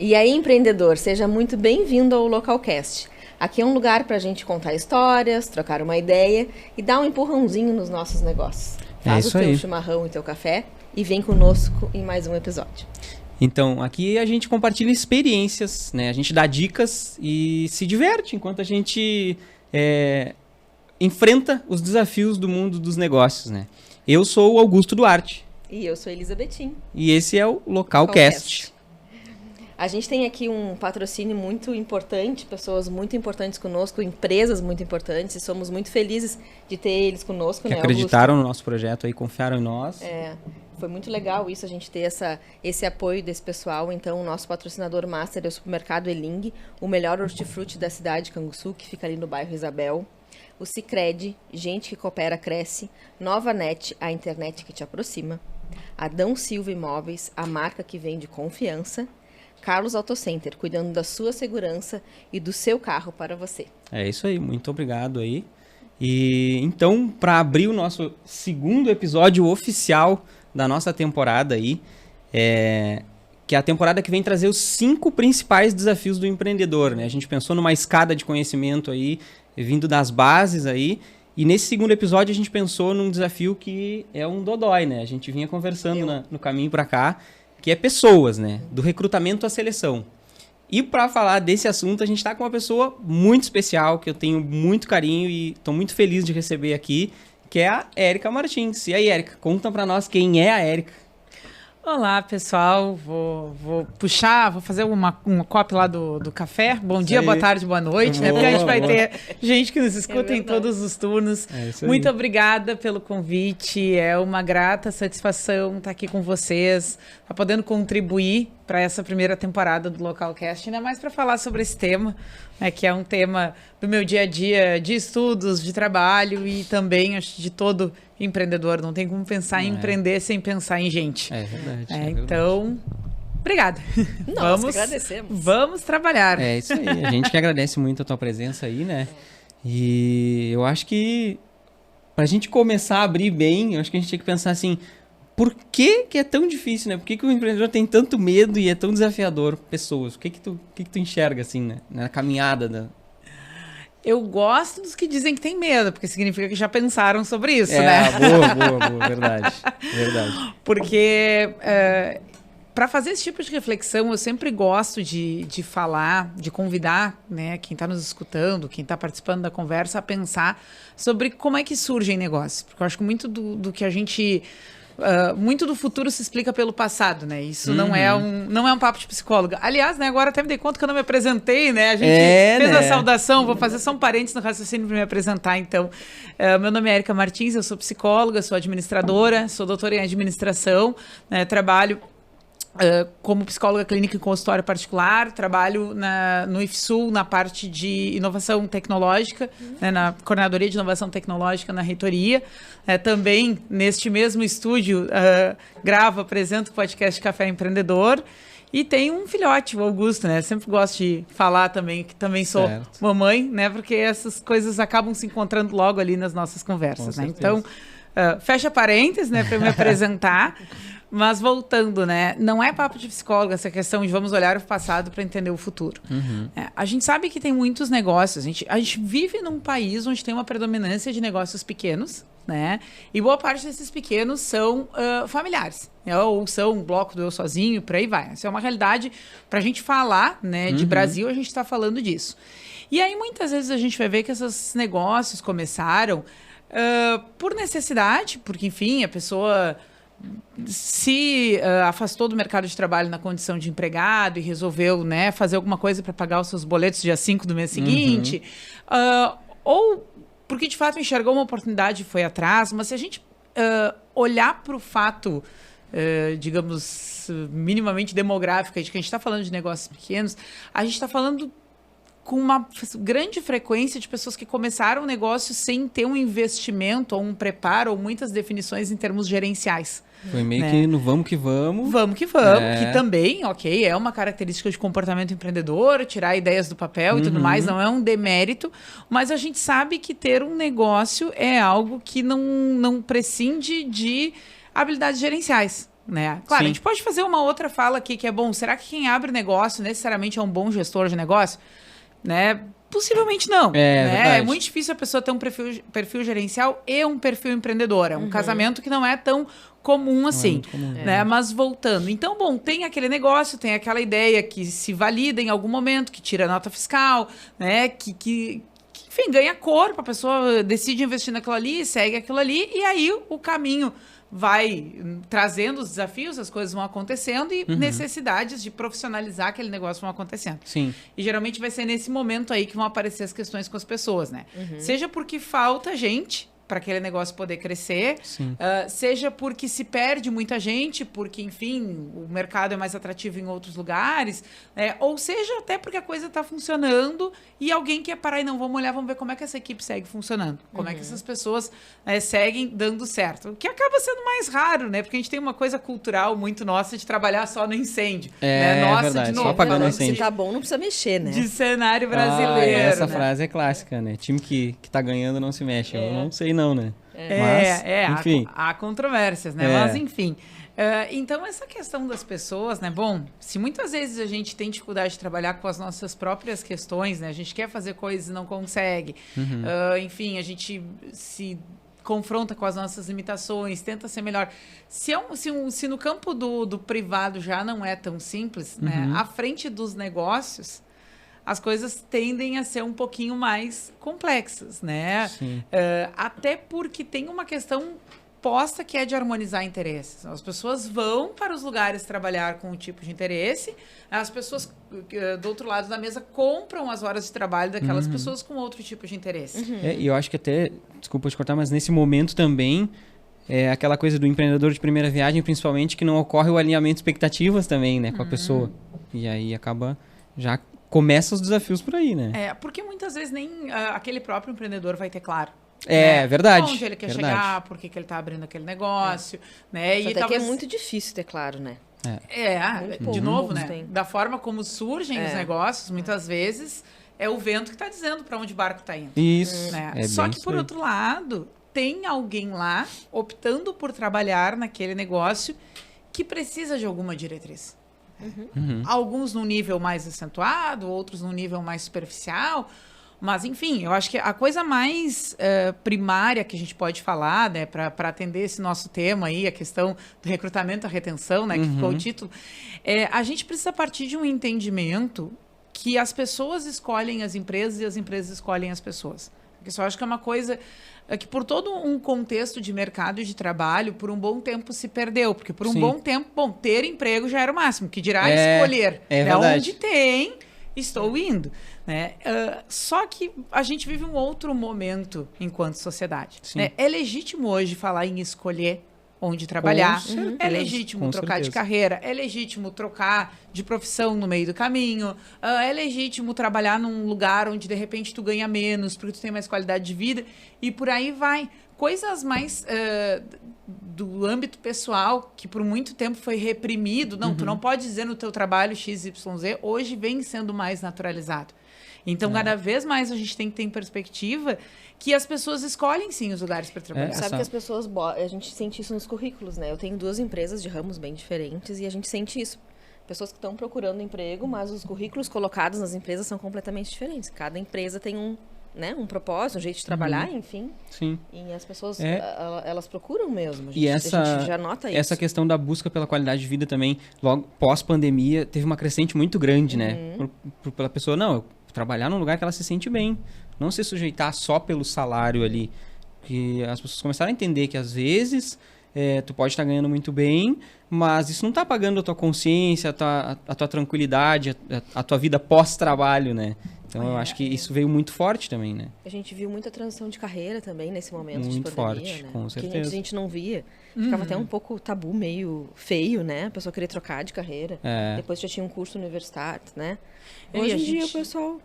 E aí, empreendedor, seja muito bem-vindo ao Localcast. Aqui é um lugar para a gente contar histórias, trocar uma ideia e dar um empurrãozinho nos nossos negócios. Faz o teu chimarrão e teu café e vem conosco em mais um episódio. Então, aqui a gente compartilha experiências, né? A gente dá dicas e se diverte enquanto a gente enfrenta os desafios do mundo dos negócios, né? Eu sou o Augusto Duarte. E eu sou a Elisabetinho. E esse é o Localcast. A gente tem aqui um patrocínio muito importante, pessoas muito importantes conosco, empresas muito importantes, e somos muito felizes de ter eles conosco, que né, acreditaram Augusto? no nosso projeto aí, confiaram em nós. Foi muito legal isso, a gente ter esse apoio desse pessoal. Então, o nosso patrocinador master é o supermercado Eling, o melhor hortifruti da cidade de Canguçu, que fica ali no bairro Isabel. O Sicredi, gente que coopera, cresce. Nova.net, a internet que te aproxima. Adão Silva Imóveis, a marca que vende confiança. Carlos Auto Center, cuidando da sua segurança e do seu carro para você. É isso aí, muito obrigado aí. E então, para abrir o nosso segundo episódio oficial da nossa temporada aí, que é a temporada que vem trazer os 5 principais desafios do empreendedor, né? A gente pensou numa escada de conhecimento aí, vindo das bases aí, e nesse segundo episódio a gente pensou num desafio que é um dodói, né? A gente vinha conversando no caminho para cá, que é pessoas, né? Do recrutamento à seleção. E para falar desse assunto, a gente está com uma pessoa muito especial, que eu tenho muito carinho e estou muito feliz de receber aqui, que é a Érica Martins. E aí, Érica, conta para nós quem é a Érica. Olá, pessoal. Vou fazer uma cópia lá do café. Bom dia, boa tarde, boa noite, né? Porque a gente vai ter gente que nos escuta em todos os turnos. Muito obrigada pelo convite. É uma grata satisfação estar aqui com vocês, estar podendo contribuir para essa primeira temporada do Localcast, ainda mais para falar sobre esse tema, né, que é um tema do meu dia a dia, de estudos, de trabalho e também, acho, de todo empreendedor. Não tem como pensar em empreender sem pensar em gente. É verdade. Então, obrigada. Nós agradecemos. Vamos trabalhar. É isso aí. A gente que agradece muito a tua presença aí, né? E eu acho que pra gente começar a abrir bem, eu acho que a gente tinha que pensar assim, por que é tão difícil, né? Por que o empreendedor tem tanto medo e é tão desafiador? Pessoas, o que tu enxerga, assim, né? Na caminhada da... Eu gosto dos que dizem que tem medo, porque significa que já pensaram sobre isso, né? Boa, verdade. Porque para fazer esse tipo de reflexão, eu sempre gosto de falar, de convidar, né, quem está nos escutando, quem está participando da conversa, a pensar sobre como é que surgem negócios. Porque eu acho que muito do que a gente... muito do futuro se explica pelo passado, né? Isso não é um papo de psicóloga. Aliás, né, agora até me dei conta que eu não me apresentei, né? A gente fez a saudação, vou fazer só um parênteses no raciocínio para me apresentar, então. Meu nome é Érica Martins, eu sou psicóloga, sou administradora, sou doutora em administração, né, trabalho como psicóloga clínica em consultório particular, trabalho no IFSUL na parte de inovação tecnológica, né, na coordenadoria de inovação tecnológica na reitoria. Também, neste mesmo estúdio, gravo, apresento o podcast Café Empreendedor. E tem um filhote, o Augusto, né? Sempre gosto de falar também, que também sou mamãe, né? Porque essas coisas acabam se encontrando logo ali nas nossas conversas, né? Então, fecha parênteses, né? Para eu me apresentar. Mas voltando, né? Não é papo de psicóloga essa questão de vamos olhar o passado para entender o futuro. A gente sabe que tem muitos negócios. A gente vive num país onde tem uma predominância de negócios pequenos, né? E boa parte desses pequenos são familiares, né? Ou são um bloco do eu sozinho, por aí vai. Essa é uma realidade para a gente falar, né? De Brasil, a gente está falando disso. E aí, muitas vezes, a gente vai ver que esses negócios começaram por necessidade, porque, enfim, a pessoa se afastou do mercado de trabalho na condição de empregado e resolveu, né, fazer alguma coisa para pagar os seus boletos dia 5 do mês seguinte, ou porque de fato enxergou uma oportunidade e foi atrás. Mas se a gente olhar para o fato, digamos, minimamente demográfico, de que a gente está falando de negócios pequenos, a gente está falando com uma grande frequência de pessoas que começaram o negócio sem ter um investimento ou um preparo ou muitas definições em termos gerenciais. Foi meio que no vamos que vamos. Vamos que vamos, que também, ok, é uma característica de comportamento empreendedor, tirar ideias do papel e tudo mais, não é um demérito, mas a gente sabe que ter um negócio é algo que não prescinde de habilidades gerenciais. né? Claro, Sim. a gente pode fazer uma outra fala aqui que é bom. Será que quem abre negócio necessariamente é um bom gestor de negócio? Né? Possivelmente não. Né? Verdade. É muito difícil a pessoa ter um perfil gerencial e um perfil empreendedor. É um casamento que não é tão comum assim. muito comum. Né? Mas voltando. Então, bom, tem aquele negócio, tem aquela ideia que se valida em algum momento, que tira nota fiscal, né? Que enfim, ganha corpo, a pessoa decide investir naquilo ali, segue aquilo ali, e aí o caminho vai trazendo os desafios, as coisas vão acontecendo e necessidades de profissionalizar aquele negócio vão acontecendo. Sim. E geralmente vai ser nesse momento aí que vão aparecer as questões com as pessoas, né? Seja porque falta gente para aquele negócio poder crescer, seja porque se perde muita gente, porque, enfim, o mercado é mais atrativo em outros lugares, ou seja, até porque a coisa está funcionando e alguém quer parar e não, vamos olhar, vamos ver como é que essa equipe segue funcionando, como é que essas pessoas seguem dando certo, o que acaba sendo mais raro, né? Porque a gente tem uma coisa cultural muito nossa de trabalhar só no incêndio. É, né? Nossa, verdade, de novo, só apagando Se incêndio. tá bom, não precisa mexer, né? de cenário brasileiro. Essa né? frase é clássica, né? Time que tá ganhando não se mexe. Eu não sei não, né? Mas, enfim. Há controvérsias, né? Mas, enfim. Então, essa questão das pessoas, né? Bom, se muitas vezes a gente tem dificuldade de trabalhar com as nossas próprias questões, né? A gente quer fazer coisas e não consegue. Enfim, a gente se confronta com as nossas limitações, tenta ser melhor. Se no campo do privado já não é tão simples, né? À frente dos negócios, as coisas tendem a ser um pouquinho mais complexas, né? Até porque tem uma questão posta que é de harmonizar interesses. As pessoas vão para os lugares trabalhar com um tipo de interesse, as pessoas do outro lado da mesa compram as horas de trabalho daquelas pessoas com outro tipo de interesse. E eu acho que até, desculpa te cortar, mas nesse momento também é aquela coisa do empreendedor de primeira viagem, principalmente, que não ocorre o alinhamento de expectativas também, né, com a pessoa. E aí acaba já começa os desafios por aí, né? Porque muitas vezes nem aquele próprio empreendedor vai ter claro. Verdade. Onde ele quer chegar, por que ele está abrindo aquele negócio, né? Só E até talvez... que é muito difícil ter claro, né? De novo, né? Tem. Da forma como surgem os negócios, muitas vezes é o vento que está dizendo para onde o barco está indo. Isso. Né? Só que, por outro lado, tem alguém lá optando por trabalhar naquele negócio que precisa de alguma diretriz. Alguns num nível mais acentuado, outros num nível mais superficial. Mas, enfim, eu acho que a coisa mais primária que a gente pode falar, né, para atender esse nosso tema aí, a questão do recrutamento e retenção, né, que ficou o título, a gente precisa partir de um entendimento que as pessoas escolhem as empresas e as empresas escolhem as pessoas. Porque isso eu acho que é uma coisa que por todo um contexto de mercado e de trabalho, por um bom tempo se perdeu. Porque por um bom tempo, ter emprego já era o máximo, que dirá escolher. Onde tem, estou indo. Né? Só que a gente vive um outro momento enquanto sociedade. Né? É legítimo hoje falar em escolher onde trabalhar, é legítimo trocar de carreira, é legítimo trocar de profissão no meio do caminho, é legítimo trabalhar num lugar onde de repente tu ganha menos porque tu tem mais qualidade de vida e por aí vai. Coisas mais do âmbito pessoal, que por muito tempo foi reprimido, tu não pode dizer no teu trabalho XYZ, hoje vem sendo mais naturalizado. Então, cada vez mais a gente tem que ter em perspectiva que as pessoas escolhem, sim, os lugares para trabalhar. Sabe que as pessoas... A gente sente isso nos currículos, né? Eu tenho 2 empresas de ramos bem diferentes e a gente sente isso. Pessoas que estão procurando emprego, mas os currículos colocados nas empresas são completamente diferentes. Cada empresa tem um propósito, um jeito de trabalhar, enfim. Sim. E as pessoas, elas procuram mesmo. A E gente já nota isso. Essa questão da busca pela qualidade de vida também, logo pós-pandemia, teve uma crescente muito grande, né? Pela pessoa, trabalhar num lugar que ela se sente bem. Não se sujeitar só pelo salário ali. Que as pessoas começaram a entender que, às vezes, tu pode estar ganhando muito bem, mas isso não está pagando a tua consciência, a tua tranquilidade, a tua vida pós-trabalho, né? Então, eu acho que isso veio muito forte também, né? A gente viu muita transição de carreira também nesse momento muito de pandemia, forte, né? com certeza. Que a gente não via. Ficava até um pouco tabu, meio feio, né? A pessoa querer trocar de carreira. Depois já tinha um curso universitário, né? Hoje em dia o pessoal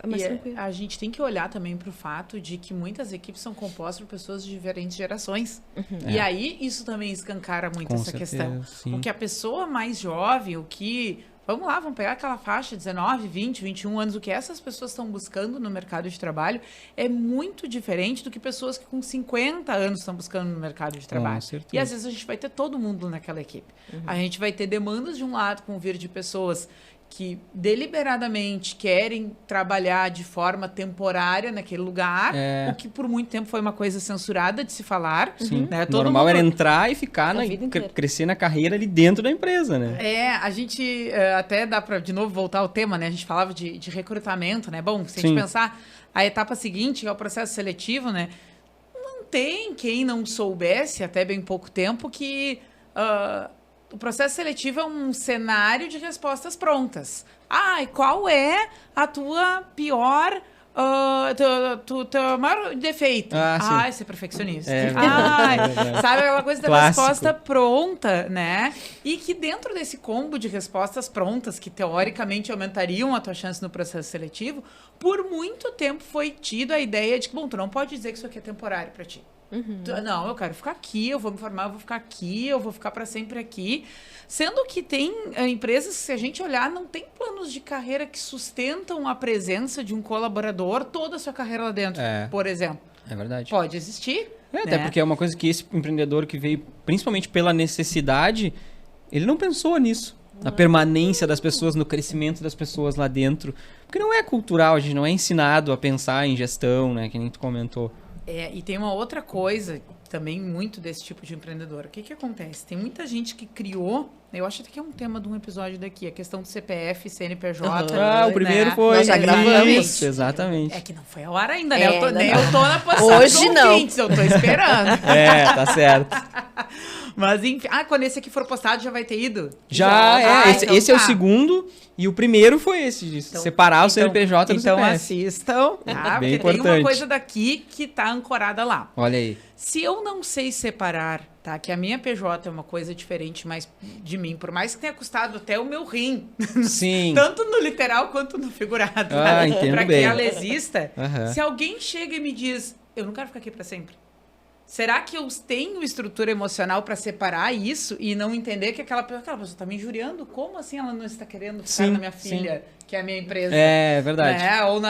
é mais tranquilo. A gente tem que olhar também para o fato de que muitas equipes são compostas por pessoas de diferentes gerações. E aí isso também escancara muito essa questão. Sim. O que a pessoa mais jovem, o que Vamos lá, vamos pegar aquela faixa, 19, 20, 21 anos. O que essas pessoas estão buscando no mercado de trabalho é muito diferente do que pessoas que com 50 anos estão buscando no mercado de trabalho. certeza. E às vezes a gente vai ter todo mundo naquela equipe. A gente vai ter demandas de um lado com vir de pessoas que deliberadamente querem trabalhar de forma temporária naquele lugar, o que por muito tempo foi uma coisa censurada de se falar. Sim. Né? Normal era entrar e ficar, A vida inteira. crescer na carreira ali dentro da empresa, né? A gente até dá para de novo voltar ao tema, né? A gente falava de recrutamento, né? Bom, se a Sim. gente pensar a etapa seguinte, que é o processo seletivo, né? Não tem quem não soubesse, até bem pouco tempo, que o processo seletivo é um cenário de respostas prontas. E qual é a tua pior... teu maior defeito? Sim. Ser perfeccionista. Verdade. Sabe aquela coisa da Clássico. resposta pronta, né? E que dentro desse combo de respostas prontas, que teoricamente aumentariam a tua chance no processo seletivo, por muito tempo foi tido a ideia de que, bom, tu não pode dizer que isso aqui é temporário pra ti. Não, eu quero ficar aqui, eu vou me formar, eu vou ficar aqui, eu vou ficar para sempre aqui. Sendo que tem empresas, se a gente olhar, não tem planos de carreira que sustentam a presença de um colaborador toda a sua carreira lá dentro, por exemplo. É verdade. Pode existir. Até porque é uma coisa que esse empreendedor que veio principalmente pela necessidade, ele não pensou nisso. Na permanência das pessoas, no crescimento das pessoas lá dentro. Porque não é cultural, a gente não é ensinado a pensar em gestão, né? Que nem tu comentou. E tem uma outra coisa também muito desse tipo de empreendedor. O que acontece? Tem muita gente que criou, eu acho que é um tema de um episódio daqui, a questão do CPF, CNPJ. O primeiro né? foi. Nós já gravamos. Isso, exatamente. É que não foi a hora ainda, né? Ainda Eu tô na posição Hoje dos não. ouvintes, eu tô esperando. Tá certo. Mas enfim, quando esse aqui for postado já vai ter ido? Já. Então Esse é o tá. segundo e o primeiro foi esse, de separar o CNPJ do Então CPF. assistam, tá? Bem Porque tem uma importante. coisa daqui que tá ancorada lá. Olha aí. Se eu não sei separar, tá? Que a minha PJ é uma coisa diferente mais de mim, por mais que tenha custado até o meu rim. Sim. Tanto no literal quanto no figurado. Entendo pra que bem. ela exista. Aham. Se alguém chega e me diz, eu não quero ficar aqui pra sempre. Será que eu tenho estrutura emocional para separar isso e não entender que aquela pessoa está me injuriando? Como assim ela não está querendo ficar na minha filha, que é a minha empresa? É verdade. Né? Ou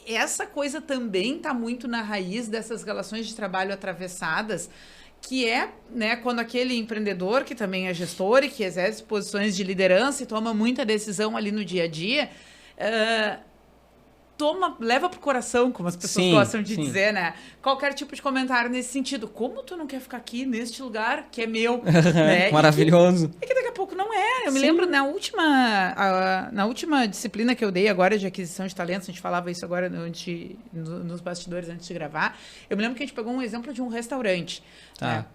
essa coisa também está muito na raiz dessas relações de trabalho atravessadas, que é, né, quando aquele empreendedor, que também é gestor e que exerce posições de liderança e toma muita decisão ali no dia a dia, leva pro coração, como as pessoas gostam de dizer, né? Qualquer tipo de comentário nesse sentido. Como tu não quer ficar aqui, neste lugar que é meu? Né? Maravilhoso. E que daqui a pouco não é. Eu me lembro, na última disciplina que eu dei agora de aquisição de talentos, a gente falava isso agora nos bastidores antes de gravar, eu me lembro que a gente pegou um exemplo de um restaurante. Tá. Né?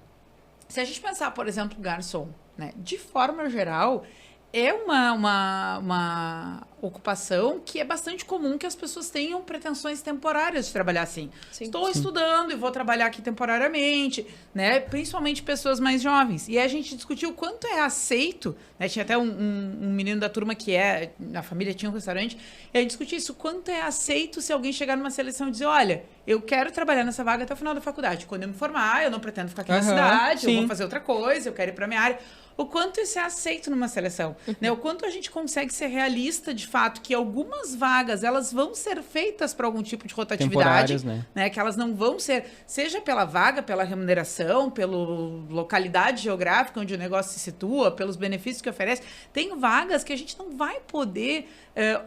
Se a gente pensar, por exemplo, garçom, né? De forma geral, é uma ocupação que é bastante comum que as pessoas tenham pretensões temporárias de trabalhar assim. Sim. Estou estudando e vou trabalhar aqui temporariamente, né? Principalmente pessoas mais jovens. E a gente discutiu o quanto é aceito, né? Tinha até um menino da turma que na família tinha um restaurante, e a gente discutiu isso, o quanto é aceito se alguém chegar numa seleção e dizer, olha, eu quero trabalhar nessa vaga até o final da faculdade. Quando eu me formar, eu não pretendo ficar aqui na cidade, eu vou fazer outra coisa, eu quero ir para minha área. O quanto isso é aceito numa seleção, né? O quanto a gente consegue ser realista de fato que algumas vagas elas vão ser feitas para algum tipo de rotatividade, né? Que elas não vão ser, seja pela vaga, pela remuneração, pela localidade geográfica onde o negócio se situa, pelos benefícios que oferece. Tem vagas que a gente não vai poder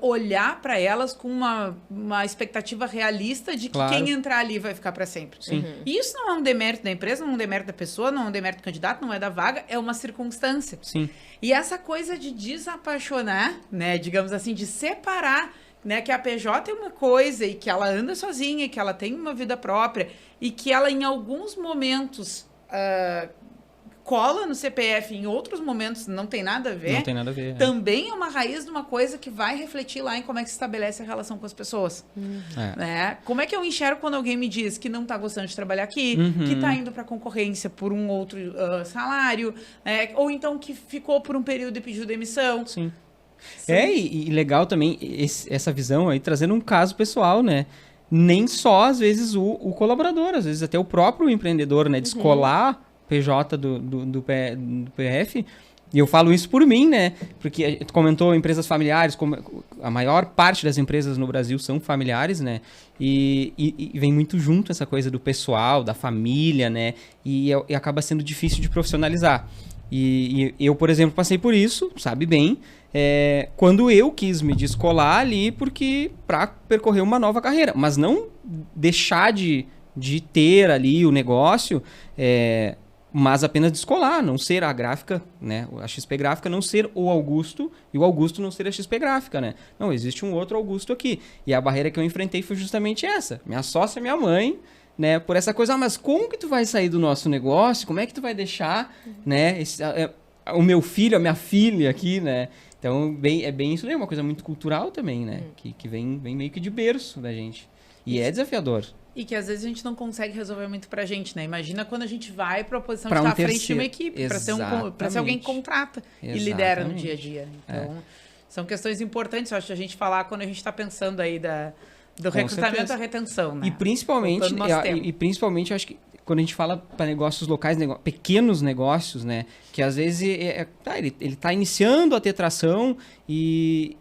olhar para elas com uma expectativa realista de que quem entrar ali vai ficar para sempre. Sim. E isso não é um demérito da empresa, não é um demérito da pessoa, não é um demérito do candidato, não é da vaga, é uma circunstância. Sim. E essa coisa de desapaixonar, né, digamos assim, de separar, né, que a PJ é uma coisa e que ela anda sozinha, que ela tem uma vida própria e que ela em alguns momentos cola no CPF, em outros momentos não tem nada a ver. Não tem nada a ver. Também é uma raiz de uma coisa que vai refletir lá em como é que se estabelece a relação com as pessoas. Né? Como é que eu enxergo quando alguém me diz que não está gostando de trabalhar aqui, que está indo para concorrência por um outro salário, ou então que ficou por um período e pediu demissão. Sim. E legal também essa visão aí, trazendo um caso pessoal, né? Nem só, às vezes, o colaborador, às vezes até o próprio empreendedor, né? Descolar PJ do PF, E eu falo isso por mim, né? Porque tu comentou empresas familiares, como a maior parte das empresas no Brasil são familiares, né? E vem muito junto essa coisa do pessoal, da família, né? E acaba sendo difícil de profissionalizar. E eu, por exemplo, passei por isso, sabe bem, quando eu quis me descolar ali para percorrer uma nova carreira. Mas não deixar de ter ali o negócio, mas apenas descolar, não ser a gráfica, né? A XP Gráfica não ser o Augusto e o Augusto não ser a XP Gráfica, né? Não, existe um outro Augusto aqui. E a barreira que eu enfrentei foi justamente essa. Minha sócia, minha mãe, né? Por essa coisa, mas como que tu vai sair do nosso negócio? Como é que tu vai deixar, né? O meu filho, a minha filha aqui, né? Então, é bem isso aí, uma coisa muito cultural também, né? Que vem meio que de berço da gente. E é desafiador. E que às vezes a gente não consegue resolver muito pra gente, né? Imagina quando a gente vai pra posição Pra de um estar à frente de terceiro. uma equipe, pra ser alguém que contrata e lidera no dia a dia. Então, são questões importantes, eu acho, a gente falar quando a gente tá pensando aí do recrutamento à retenção, né? E principalmente, eu acho que quando a gente fala para negócios locais, pequenos negócios, né? Que às vezes ele tá iniciando a ter tração e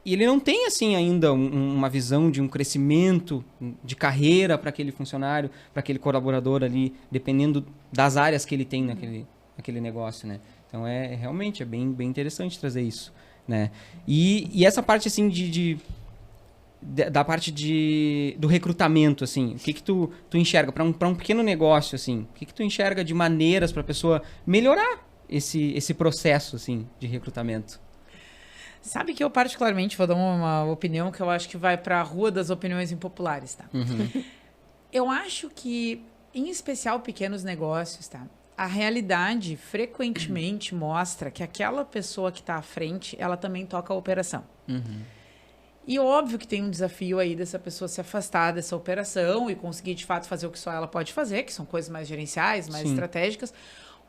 ele não tem, assim, ainda uma visão de um crescimento de carreira para aquele funcionário, para aquele colaborador ali, dependendo das áreas que ele tem naquele negócio, né? Então, realmente, é bem interessante trazer isso, né? E essa parte, assim, da parte do recrutamento, assim, o que tu enxerga para um pequeno negócio, assim? O que tu enxerga de maneiras para a pessoa melhorar esse processo, assim, de recrutamento? Sabe que eu particularmente vou dar uma opinião que eu acho que vai para a rua das opiniões impopulares, tá? Uhum. Eu acho que, em especial pequenos negócios, tá? A realidade frequentemente mostra que aquela pessoa que está à frente, ela também toca a operação. Uhum. E óbvio que tem um desafio aí dessa pessoa se afastar dessa operação e conseguir, de fato, fazer o que só ela pode fazer, que são coisas mais gerenciais, mais estratégicas.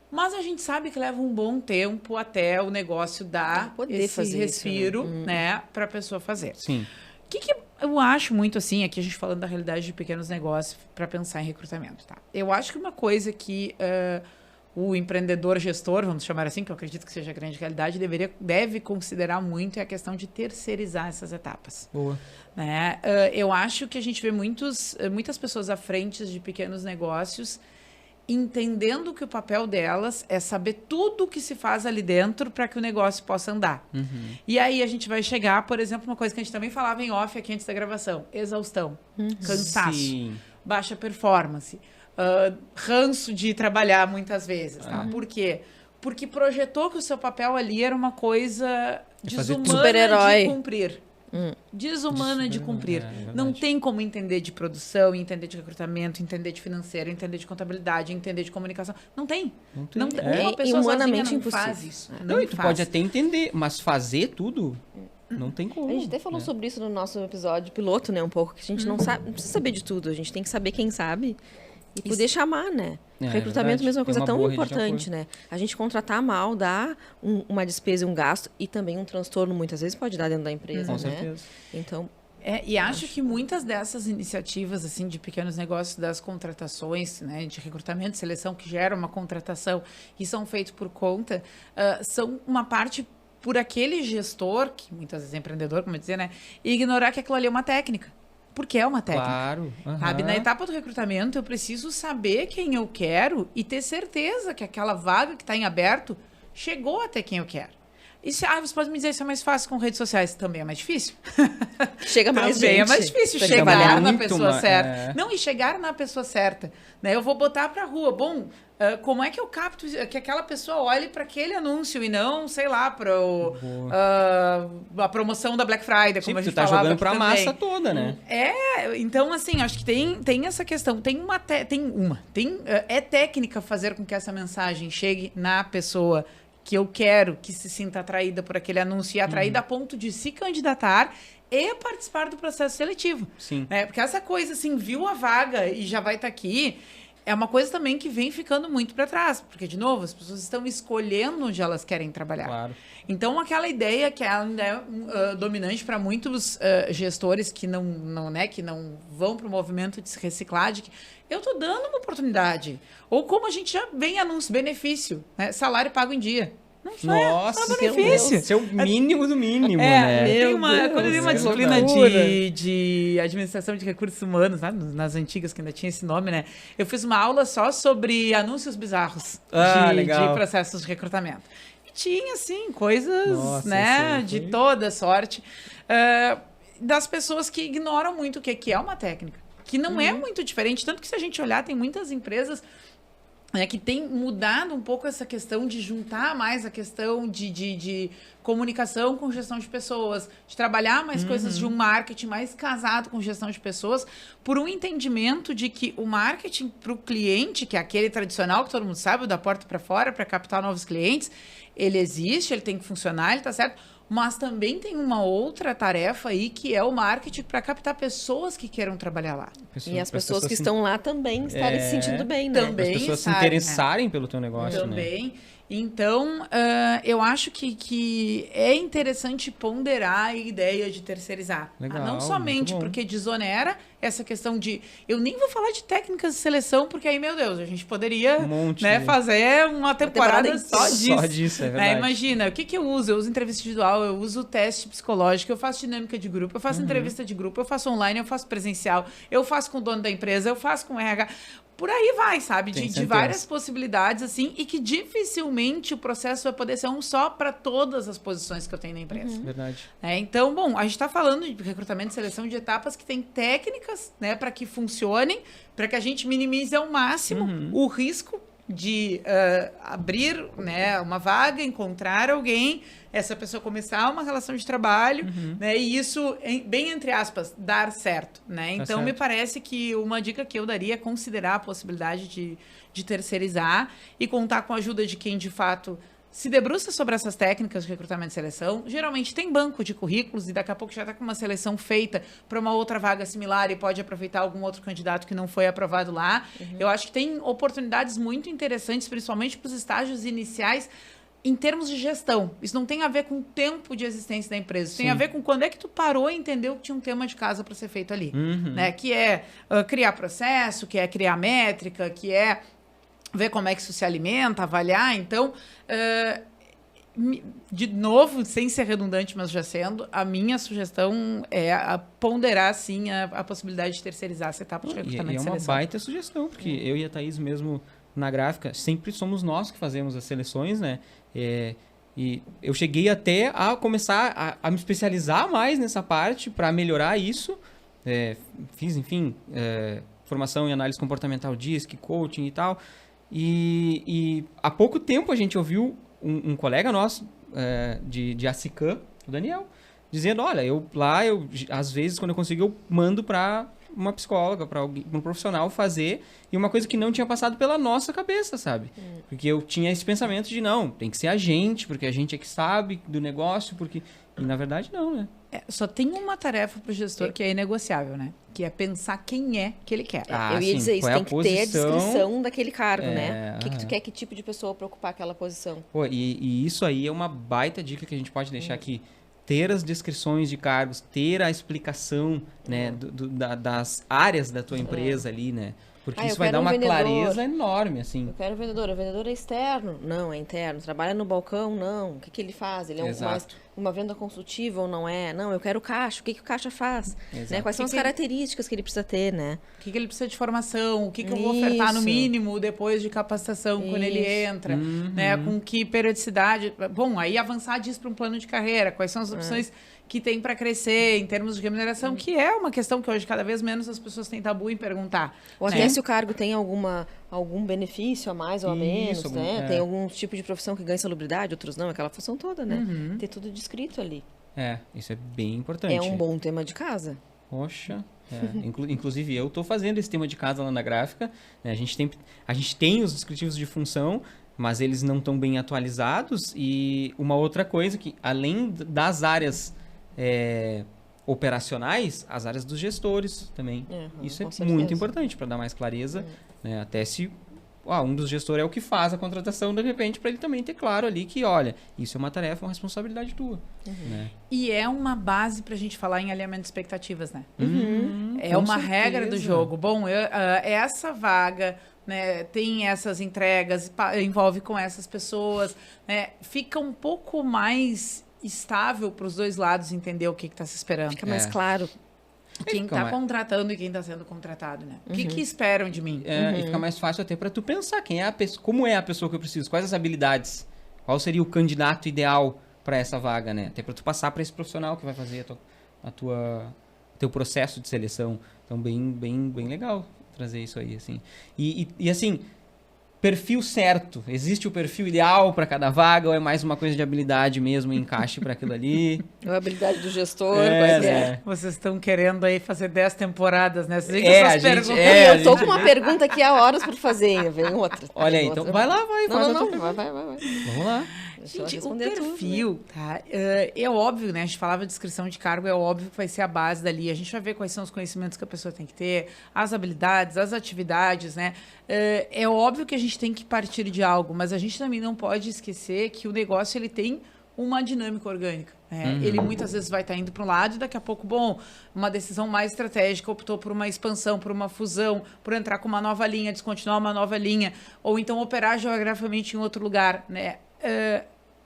Mas a gente sabe que leva um bom tempo até o negócio dar esse respiro, isso, né, para a pessoa fazer. Sim. O que eu acho muito assim, aqui a gente falando da realidade de pequenos negócios para pensar em recrutamento, tá? Eu acho que uma coisa que o empreendedor gestor, vamos chamar assim, que eu acredito que seja a grande realidade, deve considerar muito é a questão de terceirizar essas etapas. Boa. Né? Eu acho que a gente vê muitas pessoas à frente de pequenos negócios entendendo que o papel delas é saber tudo o que se faz ali dentro para que o negócio possa andar. Uhum. E aí a gente vai chegar, por exemplo, uma coisa que a gente também falava em off aqui antes da gravação, exaustão, cansaço, baixa performance, ranço de trabalhar muitas vezes. Tá? Por quê? Porque projetou que o seu papel ali era uma coisa desumana de cumprir. Desumana de cumprir. Não tem como entender de produção, entender de recrutamento, entender de financeiro, entender de contabilidade, entender de comunicação. Não tem. Uma pessoa humanamente não impossível. faz isso. Não, e tu pode até entender, mas fazer tudo não tem como. A gente até falou sobre isso no nosso episódio piloto, né? Um pouco, que a gente não precisa saber de tudo. A gente tem que saber quem sabe e poder chamar, né? Recrutamento mesmo é uma coisa tão importante, né? A gente contratar mal dá uma despesa e um gasto e também um transtorno, muitas vezes, pode dar dentro da empresa, Com né? certeza. Então... E acho que muitas dessas iniciativas, assim, de pequenos negócios, das contratações, né, de recrutamento, seleção, que gera uma contratação e são feitos por conta, são uma parte por aquele gestor, que muitas vezes é empreendedor, como eu dizer, né? E ignorar que aquilo ali é uma técnica. Porque é uma técnica. Claro. Sabe? Na etapa do recrutamento, eu preciso saber quem eu quero e ter certeza que aquela vaga que está em aberto chegou até quem eu quero. Você pode me dizer, isso é mais fácil com redes sociais? Também é mais difícil. Chega mais Também gente. é mais difícil chegar na pessoa certa. Não, e chegar na pessoa certa. Né? Eu vou botar pra rua. Bom, como é que eu capto que aquela pessoa olhe para aquele anúncio e não, sei lá, para a promoção da Black Friday, como a gente falava. Tá jogando pra massa toda, né? Então, assim, acho que tem essa questão. É técnica fazer com que essa mensagem chegue na pessoa que eu quero que se sinta atraída por aquele anúncio e atraída a ponto de se candidatar e participar do processo seletivo. Sim. Porque essa coisa, assim, viu a vaga e já vai estar aqui, é uma coisa também que vem ficando muito para trás. Porque, de novo, as pessoas estão escolhendo onde elas querem trabalhar. Claro. Então, aquela ideia que ainda é dominante para muitos gestores que não vão para o movimento de reciclagem, eu estou dando uma oportunidade. Ou como a gente já vem anúncio, benefício, né? Salário pago em dia. Nossa, benefício. esse é o mínimo do mínimo, né? Meu Quando eu dei uma Deus, disciplina loucura. de administração de recursos humanos, né? Nas antigas, que ainda tinha esse nome, né? Eu fiz uma aula só sobre anúncios bizarros legal. de processos de recrutamento. E tinha, assim, coisas, Nossa, né? esse aí De foi- toda sorte. Das pessoas que ignoram muito o que é uma técnica. Que não é muito diferente. Tanto que se a gente olhar, tem muitas empresas que tem mudado um pouco essa questão de juntar mais a questão de comunicação com gestão de pessoas, de trabalhar mais coisas de um marketing mais casado com gestão de pessoas, por um entendimento de que o marketing para o cliente, que é aquele tradicional que todo mundo sabe, o da porta para fora, para captar novos clientes, ele existe, ele tem que funcionar, ele está certo. Mas também tem uma outra tarefa aí, que é o marketing para captar pessoas que queiram trabalhar lá. E as pessoas que estão lá também estarem se sentindo bem, né? Também. As pessoas se sabe, interessarem pelo teu negócio, né? Também. Então, eu acho que é interessante ponderar a ideia de terceirizar. Legal, Não somente muito bom. porque desonera essa questão de... Eu nem vou falar de técnicas de seleção, porque aí, meu Deus, a gente poderia Um monte, né, né? fazer uma temporada temporada só disso. Só disso, é verdade. Imagina, o que eu uso? Eu uso entrevista individual, eu uso teste psicológico, eu faço dinâmica de grupo, eu faço entrevista de grupo, eu faço online, eu faço presencial, eu faço com o dono da empresa, eu faço com o RH. Por aí vai, sabe? Tem De centenas. várias possibilidades, assim, e que dificilmente o processo vai poder ser um só para todas as posições que eu tenho na empresa. Verdade. Então, bom, a gente está falando de recrutamento e seleção de etapas que tem técnicas, né, para que funcionem, para que a gente minimize ao máximo o risco de abrir, né, uma vaga, encontrar alguém, essa pessoa começar uma relação de trabalho, né, e isso, bem entre aspas, dar certo, né? Então, me certo. parece que uma dica que eu daria é considerar a possibilidade de terceirizar e contar com a ajuda de quem, de fato, se debruça sobre essas técnicas de recrutamento e seleção. Geralmente tem banco de currículos e daqui a pouco já está com uma seleção feita para uma outra vaga similar e pode aproveitar algum outro candidato que não foi aprovado lá. Eu acho que tem oportunidades muito interessantes, principalmente para os estágios iniciais, em termos de gestão. Isso não tem a ver com o tempo de existência da empresa. Isso tem a ver com quando é que tu parou e entendeu que tinha um tema de casa para ser feito ali. Né? Que é criar processo, que é criar métrica, que é ver como é que isso se alimenta, avaliar. Então, de novo, sem ser redundante, mas já sendo, a minha sugestão é ponderar, sim, a possibilidade de terceirizar essa etapa de recrutamento E e é uma seleção. baita sugestão, porque eu e a Thaís mesmo na gráfica, sempre somos nós que fazemos as seleções, né? E eu cheguei até a começar a me especializar mais nessa parte para melhorar isso. Fiz, enfim, formação em análise comportamental, DISC, coaching e tal. E há pouco tempo a gente ouviu um colega nosso de ACICAM, o Daniel, dizendo, olha, às vezes, quando eu consigo, eu mando para uma psicóloga, para um profissional fazer, e uma coisa que não tinha passado pela nossa cabeça, sabe? Porque eu tinha esse pensamento de, não, tem que ser a gente, porque a gente é que sabe do negócio, porque... E, na verdade, não, né? Só tem uma tarefa para o gestor que é inegociável, né? Que é pensar quem é que ele quer. Eu ia dizer isso, qual é tem a que ter a posição? descrição daquele cargo, né? O que tu aham. quer, que tipo de pessoa para ocupar aquela posição. Pô, e isso aí é uma baita dica que a gente pode deixar aqui. Ter as descrições de cargos, ter a explicação, né, das áreas da tua empresa ali, né? Porque eu isso vai quero dar um uma vendedor. clareza enorme, assim. Eu quero um vendedor. O vendedor é externo? Não, é interno. Trabalha no balcão? Não. O que ele faz? Ele é Exato. uma venda consultiva ou não é? Não, eu quero o caixa. O que o caixa faz? Exato. Né? Quais são as características que ele precisa ter, né? O que ele precisa de formação, o que eu vou ofertar no Isso. mínimo depois de capacitação, quando ele Isso. entra, né? Com que periodicidade. Bom, aí avançar disso para um plano de carreira, quais são as opções que tem para crescer em termos de remuneração, que é uma questão que hoje cada vez menos as pessoas têm tabu em perguntar. Ou né? até se o cargo tem algum benefício a mais ou a menos, Isso, né? Tem algum tipo de profissão que ganha salubridade, outros não, aquela função toda, né? Ter tudo descrito ali. Isso é bem importante. É um bom tema de casa. Poxa. Inclusive, eu estou fazendo esse tema de casa lá na gráfica. Né? A gente tem os descritivos de função, mas eles não estão bem atualizados. E uma outra coisa que, além das áreas operacionais, as áreas dos gestores também. Isso é com certeza. muito importante para dar mais clareza. Né? Até se um dos gestores é o que faz a contratação, de repente, para ele também ter claro ali que, olha, isso é uma tarefa, uma responsabilidade tua. Né? E é uma base para a gente falar em alinhamento de expectativas, né? É Com uma regra do certeza. jogo. Bom, essa vaga né, tem essas entregas, envolve com essas pessoas, né, fica um pouco mais estável para os dois lados entender o que está se esperando. Fica mais claro. Quem está contratando e quem está sendo contratado, né? O que esperam de mim? E fica mais fácil até para tu pensar quem é a pessoa, como é a pessoa que eu preciso, quais as habilidades, qual seria o candidato ideal para essa vaga, né? Até para tu passar para esse profissional que vai fazer teu processo de seleção. Então, bem legal trazer isso aí, assim. E assim, perfil certo. Existe o perfil ideal para cada vaga ou é mais uma coisa de habilidade mesmo, encaixe para aquilo ali? Ou a habilidade do gestor, quais é. Vocês estão querendo aí fazer 10 temporadas, né? Vocês eu tô com uma pergunta aqui há horas por fazer, vem outra. Olha aí, então vai lá, vai. Não, vai. Vamos lá. Gente, o perfil, tá? É óbvio, né? A gente falava de descrição de cargo, é óbvio que vai ser a base dali. A gente vai ver quais são os conhecimentos que a pessoa tem que ter, as habilidades, as atividades, né? É óbvio que a gente tem que partir de algo, mas a gente também não pode esquecer que o negócio, ele tem uma dinâmica orgânica. Né? Ele muitas vezes vai estar indo para um lado e daqui a pouco, uma decisão mais estratégica, optou por uma expansão, por uma fusão, por entrar com uma nova linha, descontinuar uma nova linha, ou então operar geograficamente em outro lugar, né?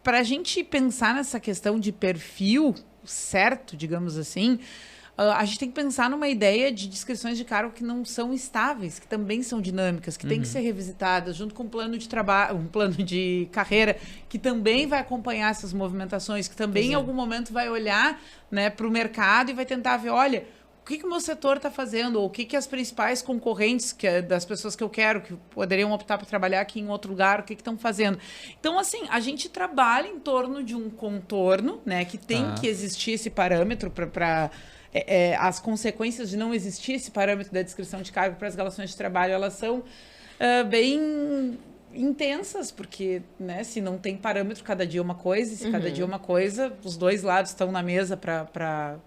Para a gente pensar nessa questão de perfil certo, digamos assim, a gente tem que pensar numa ideia de descrições de cargo que não são estáveis, que também são dinâmicas, que têm que ser revisitadas, junto com um plano de trabalho, um plano de carreira, que também vai acompanhar essas movimentações, que também em algum momento vai olhar, né, para o mercado e vai tentar ver, olha, o que o meu setor está fazendo, ou o que as principais concorrentes das pessoas que eu quero, que poderiam optar por trabalhar aqui em outro lugar, o que estão fazendo. Então, assim, a gente trabalha em torno de um contorno, né, que tem que existir esse parâmetro para as consequências de não existir esse parâmetro da descrição de cargo para as relações de trabalho, elas são bem intensas, porque, né, se não tem parâmetro, cada dia é uma coisa, e se cada dia é uma coisa, os dois lados estão na mesa para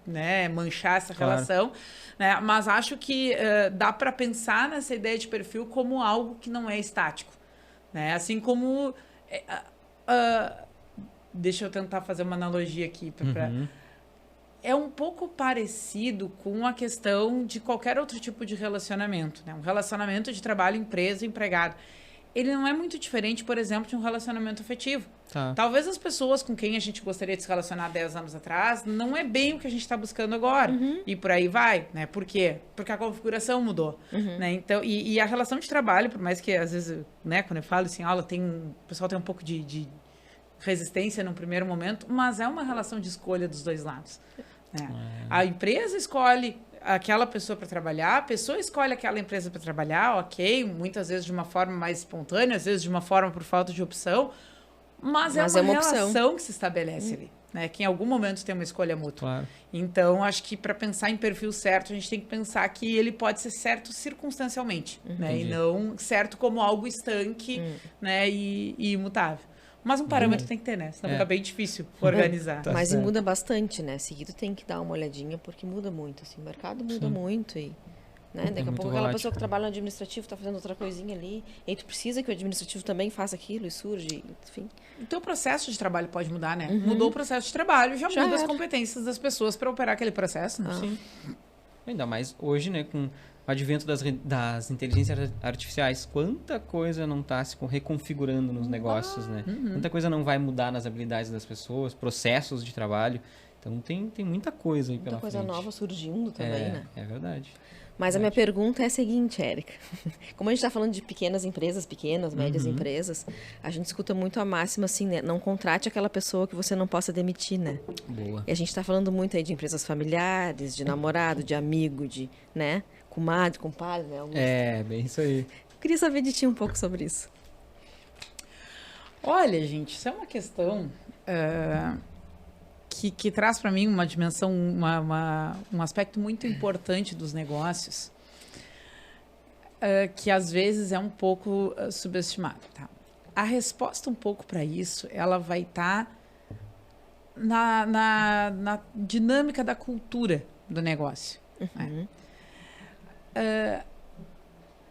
né, manchar essa relação, né? Mas acho que dá para pensar nessa ideia de perfil como algo que não é estático, né? Assim como deixa eu tentar fazer uma analogia aqui é um pouco parecido com a questão de qualquer outro tipo de relacionamento, né? Um relacionamento de trabalho, empresa, empregado. Ele não é muito diferente, por exemplo, de um relacionamento afetivo. Talvez as pessoas com quem a gente gostaria de se relacionar 10 anos atrás não é bem o que a gente está buscando agora. E por aí vai, né? Por quê? Porque a configuração mudou. Né? Então, e a relação de trabalho, por mais que às vezes, né, quando eu falo assim, aula, o pessoal tem um pouco de resistência num primeiro momento, mas é uma relação de escolha dos dois lados. Né? A empresa escolhe aquela pessoa para trabalhar, a pessoa escolhe aquela empresa para trabalhar, ok, muitas vezes de uma forma mais espontânea, às vezes de uma forma por falta de opção, mas é uma relação que se estabelece ali, né? Que em algum momento tem uma escolha mútua. Então, acho que para pensar em perfil certo, a gente tem que pensar que ele pode ser certo circunstancialmente, né? E não certo como algo estanque, né? E imutável. Mas um parâmetro tem que ter, né? Senão fica bem difícil organizar. Mas muda bastante, né? Seguido tem que dar uma olhadinha, porque muda muito, assim. O mercado muda muito e... Né? Daqui a pouco aquela pessoa que trabalha no administrativo está fazendo outra coisinha ali, e aí tu precisa que o administrativo também faça aquilo e surge, enfim. O teu processo de trabalho pode mudar, né? Mudou o processo de trabalho, já muda as competências das pessoas para operar aquele processo, né? Sim. Ainda mais hoje, né, com o advento das inteligências artificiais, quanta coisa não está se reconfigurando nos negócios, né? Quanta coisa não vai mudar nas habilidades das pessoas, processos de trabalho. Então tem muita coisa aí pela frente. Muita coisa nova surgindo também, né? É verdade. Mas a minha pergunta é a seguinte, Érica. Como a gente está falando de pequenas empresas, pequenas, médias empresas, a gente escuta muito a máxima assim, né? Não contrate aquela pessoa que você não possa demitir, né? Boa. E a gente está falando muito aí de empresas familiares, de namorado, de amigo, de, né? Comadre, compadre, né? Bem isso aí. Eu queria saber de ti um pouco sobre isso. Olha, gente, isso é uma questão... Que traz para mim uma dimensão, um aspecto muito importante dos negócios, que às vezes é um pouco subestimado. Tá? A resposta um pouco para isso, ela vai estar na dinâmica da cultura do negócio. Né?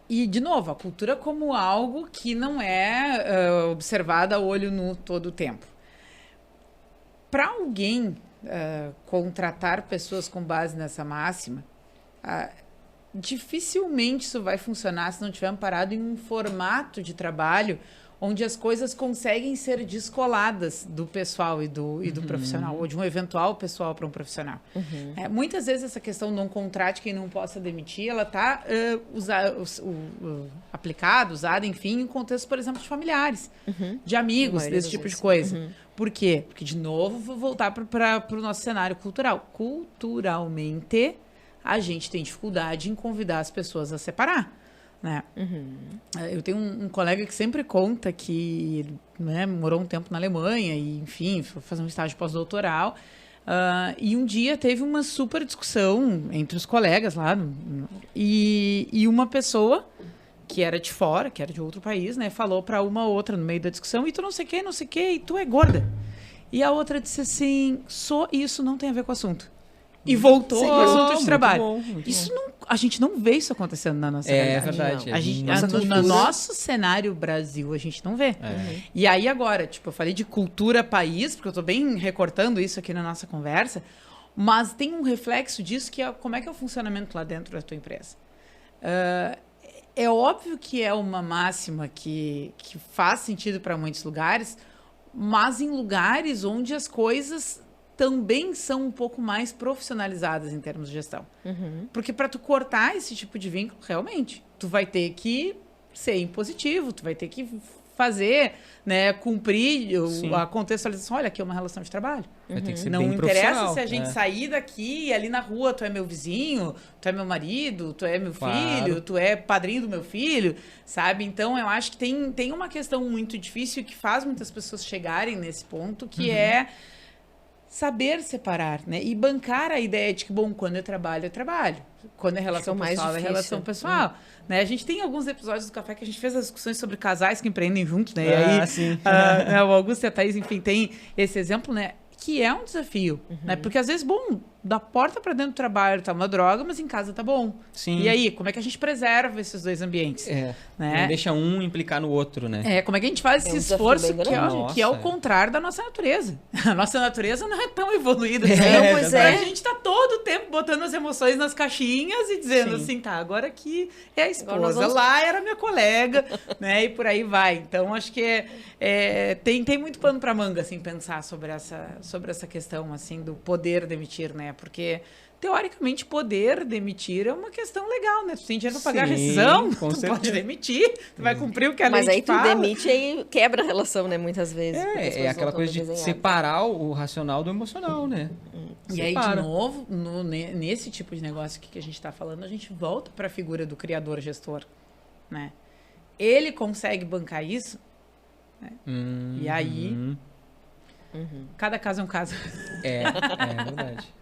E, de novo, a cultura como algo que não é observado a olho nu todo o tempo. Para alguém contratar pessoas com base nessa máxima, dificilmente isso vai funcionar se não tiver amparado em um formato de trabalho onde as coisas conseguem ser descoladas do pessoal e do profissional, ou de um eventual pessoal para um profissional. Muitas vezes essa questão de um contrato quem não possa demitir, ela está aplicada, usada, enfim, em contexto, por exemplo, de familiares, de amigos, desse tipo de coisa. Por quê? Porque, de novo, vou voltar para o nosso cenário cultural. Culturalmente, a gente tem dificuldade em convidar as pessoas a separar. Né? Eu tenho um colega que sempre conta que morou um tempo na Alemanha e, enfim, foi fazer um estágio pós-doutoral e um dia teve uma super discussão entre os colegas lá e uma pessoa que era de fora, que era de outro país, né, falou para uma outra no meio da discussão: e tu não sei o que, e tu é gorda. E a outra disse assim: só isso não tem a ver com o assunto. E voltou ao assunto de trabalho. Isso não, a gente não vê isso acontecendo na nossa realidade. É verdade. A gente, no nosso cenário Brasil, a gente não vê. E aí agora, tipo, eu falei de cultura país, porque eu tô bem recortando isso aqui na nossa conversa, mas tem um reflexo disso que é como é que é o funcionamento lá dentro da tua empresa. É óbvio que é uma máxima que faz sentido para muitos lugares, mas em lugares onde as coisas também são um pouco mais profissionalizadas em termos de gestão. Porque para tu cortar esse tipo de vínculo, realmente, tu vai ter que ser impositivo, tu vai ter que fazer, né, cumprir a contextualização. Olha, aqui é uma relação de trabalho. Vai ter que ser não bem interessa se a gente sair daqui e ali na rua tu é meu vizinho, tu é meu marido, tu é meu filho, tu é padrinho do meu filho, sabe? Então, eu acho que tem uma questão muito difícil que faz muitas pessoas chegarem nesse ponto, que é saber separar, né? E bancar a ideia de que, bom, quando eu trabalho, eu trabalho. Quando é relação pessoal, é relação pessoal. Né? A gente tem alguns episódios do Café que a gente fez as discussões sobre casais que empreendem juntos, né? E aí, o Augusto e a Thaís, enfim, tem esse exemplo, né? Que é um desafio, né? Porque às vezes, bom, da porta para dentro do trabalho tá uma droga, mas em casa tá bom. Sim. E aí, como é que a gente preserva esses dois ambientes? Né? Não deixa um implicar no outro, né? Como é que a gente faz esse esforço que é o contrário da nossa natureza? A nossa natureza não é tão evoluída assim. A gente tá todo o tempo botando as emoções nas caixinhas e dizendo assim, tá, agora aqui é a esposa, lá era minha colega, né? E por aí vai. Então, acho que tem muito pano pra manga, assim, pensar sobre essa questão, assim, do poder demitir, né? Porque, teoricamente, poder demitir é uma questão legal, né? Tu tem dinheiro pra pagar a rescisão, pode demitir, tu vai cumprir o que a lei te fala. Mas aí tu demite e quebra a relação, né? Muitas vezes. É aquela coisa de separar o racional do emocional, né? E aí, de novo, nesse tipo de negócio que a gente tá falando, a gente volta pra figura do criador-gestor, né? Ele consegue bancar isso, né? E aí... Cada caso é um caso. É verdade.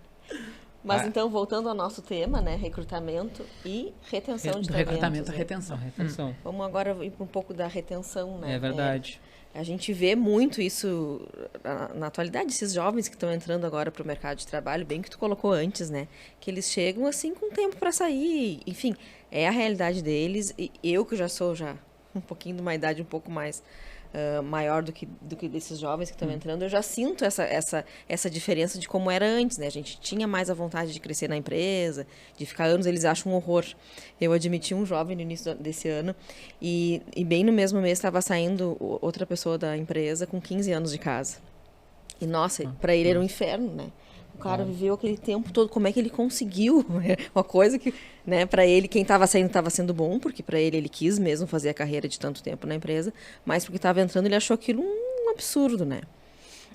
Mas então, voltando ao nosso tema, né? Recrutamento e retenção de talentos. Recrutamento e né? retenção. Vamos agora ir para um pouco da retenção, né? É verdade. A gente vê muito isso na atualidade, esses jovens que estão entrando agora para o mercado de trabalho, bem que tu colocou antes, né? Que eles chegam assim com tempo para sair. Enfim, é a realidade deles. E eu que já sou um pouquinho de uma idade um pouco mais... maior do que desses jovens que estão entrando, eu já sinto essa diferença de como era antes, né? A gente tinha mais a vontade de crescer na empresa, de ficar anos, eles acham um horror. Eu admiti um jovem no início desse ano e bem no mesmo mês estava saindo outra pessoa da empresa com 15 anos de casa. E, nossa, para ele era um inferno, né? O cara viveu aquele tempo todo, como é que ele conseguiu? Uma coisa que, né, para ele, quem estava saindo estava sendo bom, porque para ele quis mesmo fazer a carreira de tanto tempo na empresa, mas porque estava entrando ele achou aquilo um absurdo, né?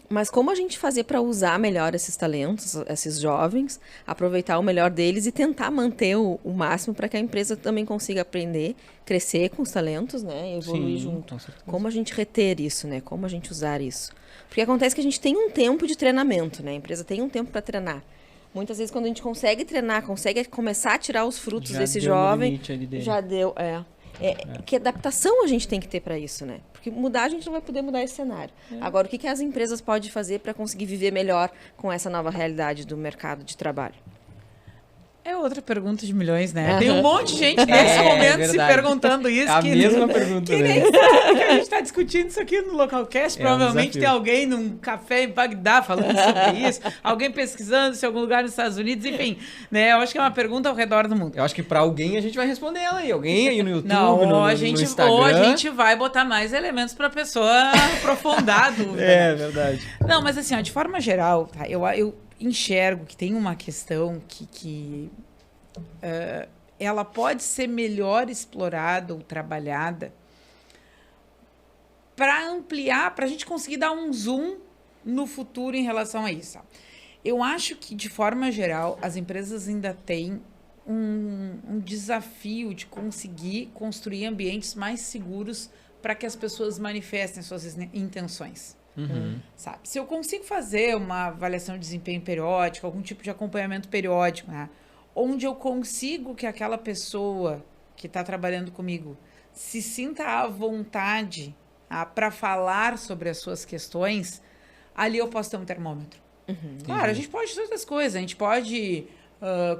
Mas como a gente fazer para usar melhor esses talentos, esses jovens, aproveitar o melhor deles e tentar manter o máximo para que a empresa também consiga aprender, crescer com os talentos, né? Evoluir junto. Como a gente reter isso, né? Como a gente usar isso. Porque acontece que a gente tem um tempo de treinamento, né? A empresa tem um tempo para treinar. Muitas vezes quando a gente consegue treinar, consegue começar a tirar os frutos desse jovem, já deu, que adaptação a gente tem que ter para isso, né? Porque mudar, a gente não vai poder mudar esse cenário. Agora, o que as empresas podem fazer para conseguir viver melhor com essa nova realidade do mercado de trabalho? É outra pergunta de milhões, né? Tem um monte de gente nesse momento se verdade. perguntando isso. A mesma pergunta, que né? nem sabe que a gente está discutindo isso aqui no Localcast. Provavelmente desafio. tem alguém num café em Bagdá falando sobre isso, alguém pesquisando se em algum lugar nos Estados Unidos, enfim. Né? Eu acho que é uma pergunta ao redor do mundo. Eu acho que pra alguém a gente vai responder ela aí. Alguém aí no YouTube, Não, no ou a gente vai botar mais elementos para a pessoa aprofundar a dúvida. É, verdade. Não, mas assim, ó, de forma geral, tá, eu enxergo que tem uma questão que ela pode ser melhor explorada ou trabalhada para ampliar, para a gente conseguir dar um zoom no futuro em relação a isso. Eu acho que, de forma geral, as empresas ainda têm um desafio de conseguir construir ambientes mais seguros para que as pessoas manifestem suas intenções. Sabe? Se eu consigo fazer uma avaliação de desempenho periódico, algum tipo de acompanhamento periódico, né? Onde eu consigo que aquela pessoa que está trabalhando comigo se sinta à vontade para falar sobre as suas questões, ali eu posso ter um termômetro. Claro, a gente pode fazer outras coisas, a gente pode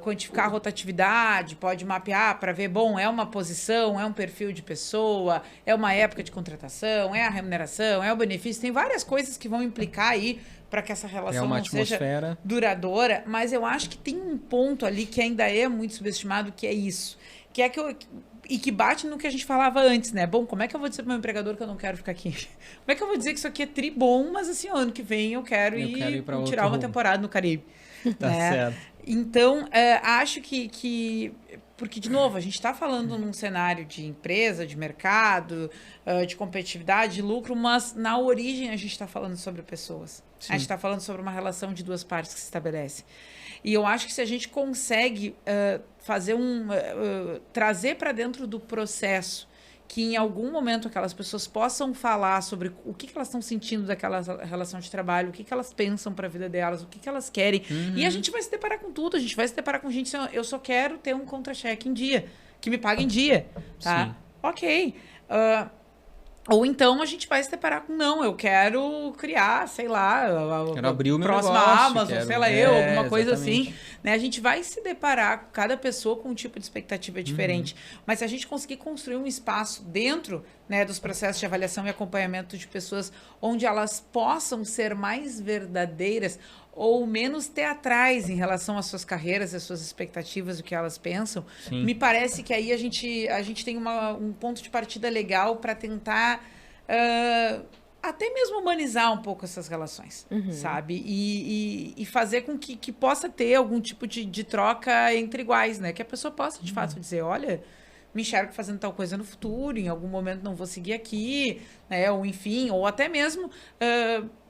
quantificar a rotatividade, pode mapear para ver, bom, é uma posição, é um perfil de pessoa, é uma época de contratação, é a remuneração, é o benefício, tem várias coisas que vão implicar aí para que essa relação não seja duradoura, mas eu acho que tem um ponto ali que ainda é muito subestimado, que é isso, que é e que bate no que a gente falava antes, né? Bom, como é que eu vou dizer pro meu empregador que eu não quero ficar aqui? Como é que eu vou dizer que isso aqui é tri bom, mas assim, ano que vem eu quero ir tirar uma temporada no Caribe. Tá certo. Então, acho que... Porque, de novo, a gente está falando num cenário de empresa, de mercado, de competitividade, de lucro, mas na origem a gente está falando sobre pessoas. Sim. A gente está falando sobre uma relação de duas partes que se estabelece. E eu acho que se a gente consegue fazer trazer para dentro do processo que em algum momento aquelas pessoas possam falar sobre o que elas estão sentindo daquela relação de trabalho, o que elas pensam para a vida delas, o que elas querem. E a gente vai se deparar com tudo, a gente vai se deparar com gente, eu só quero ter um contra-cheque em dia, que me pague em dia, tá? Sim. Ok. Ou então a gente vai se deparar com, não, eu quero criar, sei lá, quero abrir o meu próxima negócio, Amazon, sei lá, alguma coisa assim. Né? A gente vai se deparar, cada pessoa com um tipo de expectativa diferente. Mas se a gente conseguir construir um espaço dentro, né, dos processos de avaliação e acompanhamento de pessoas onde elas possam ser mais verdadeiras ou menos teatrais em relação às suas carreiras, às suas expectativas, o que elas pensam, sim, me parece que aí a gente tem um ponto de partida legal para tentar até mesmo humanizar um pouco essas relações, sabe? E fazer com que possa ter algum tipo de troca entre iguais, né? Que a pessoa possa, de fato, dizer, olha, me enxergo fazendo tal coisa no futuro, em algum momento não vou seguir aqui, né? Ou enfim, ou até mesmo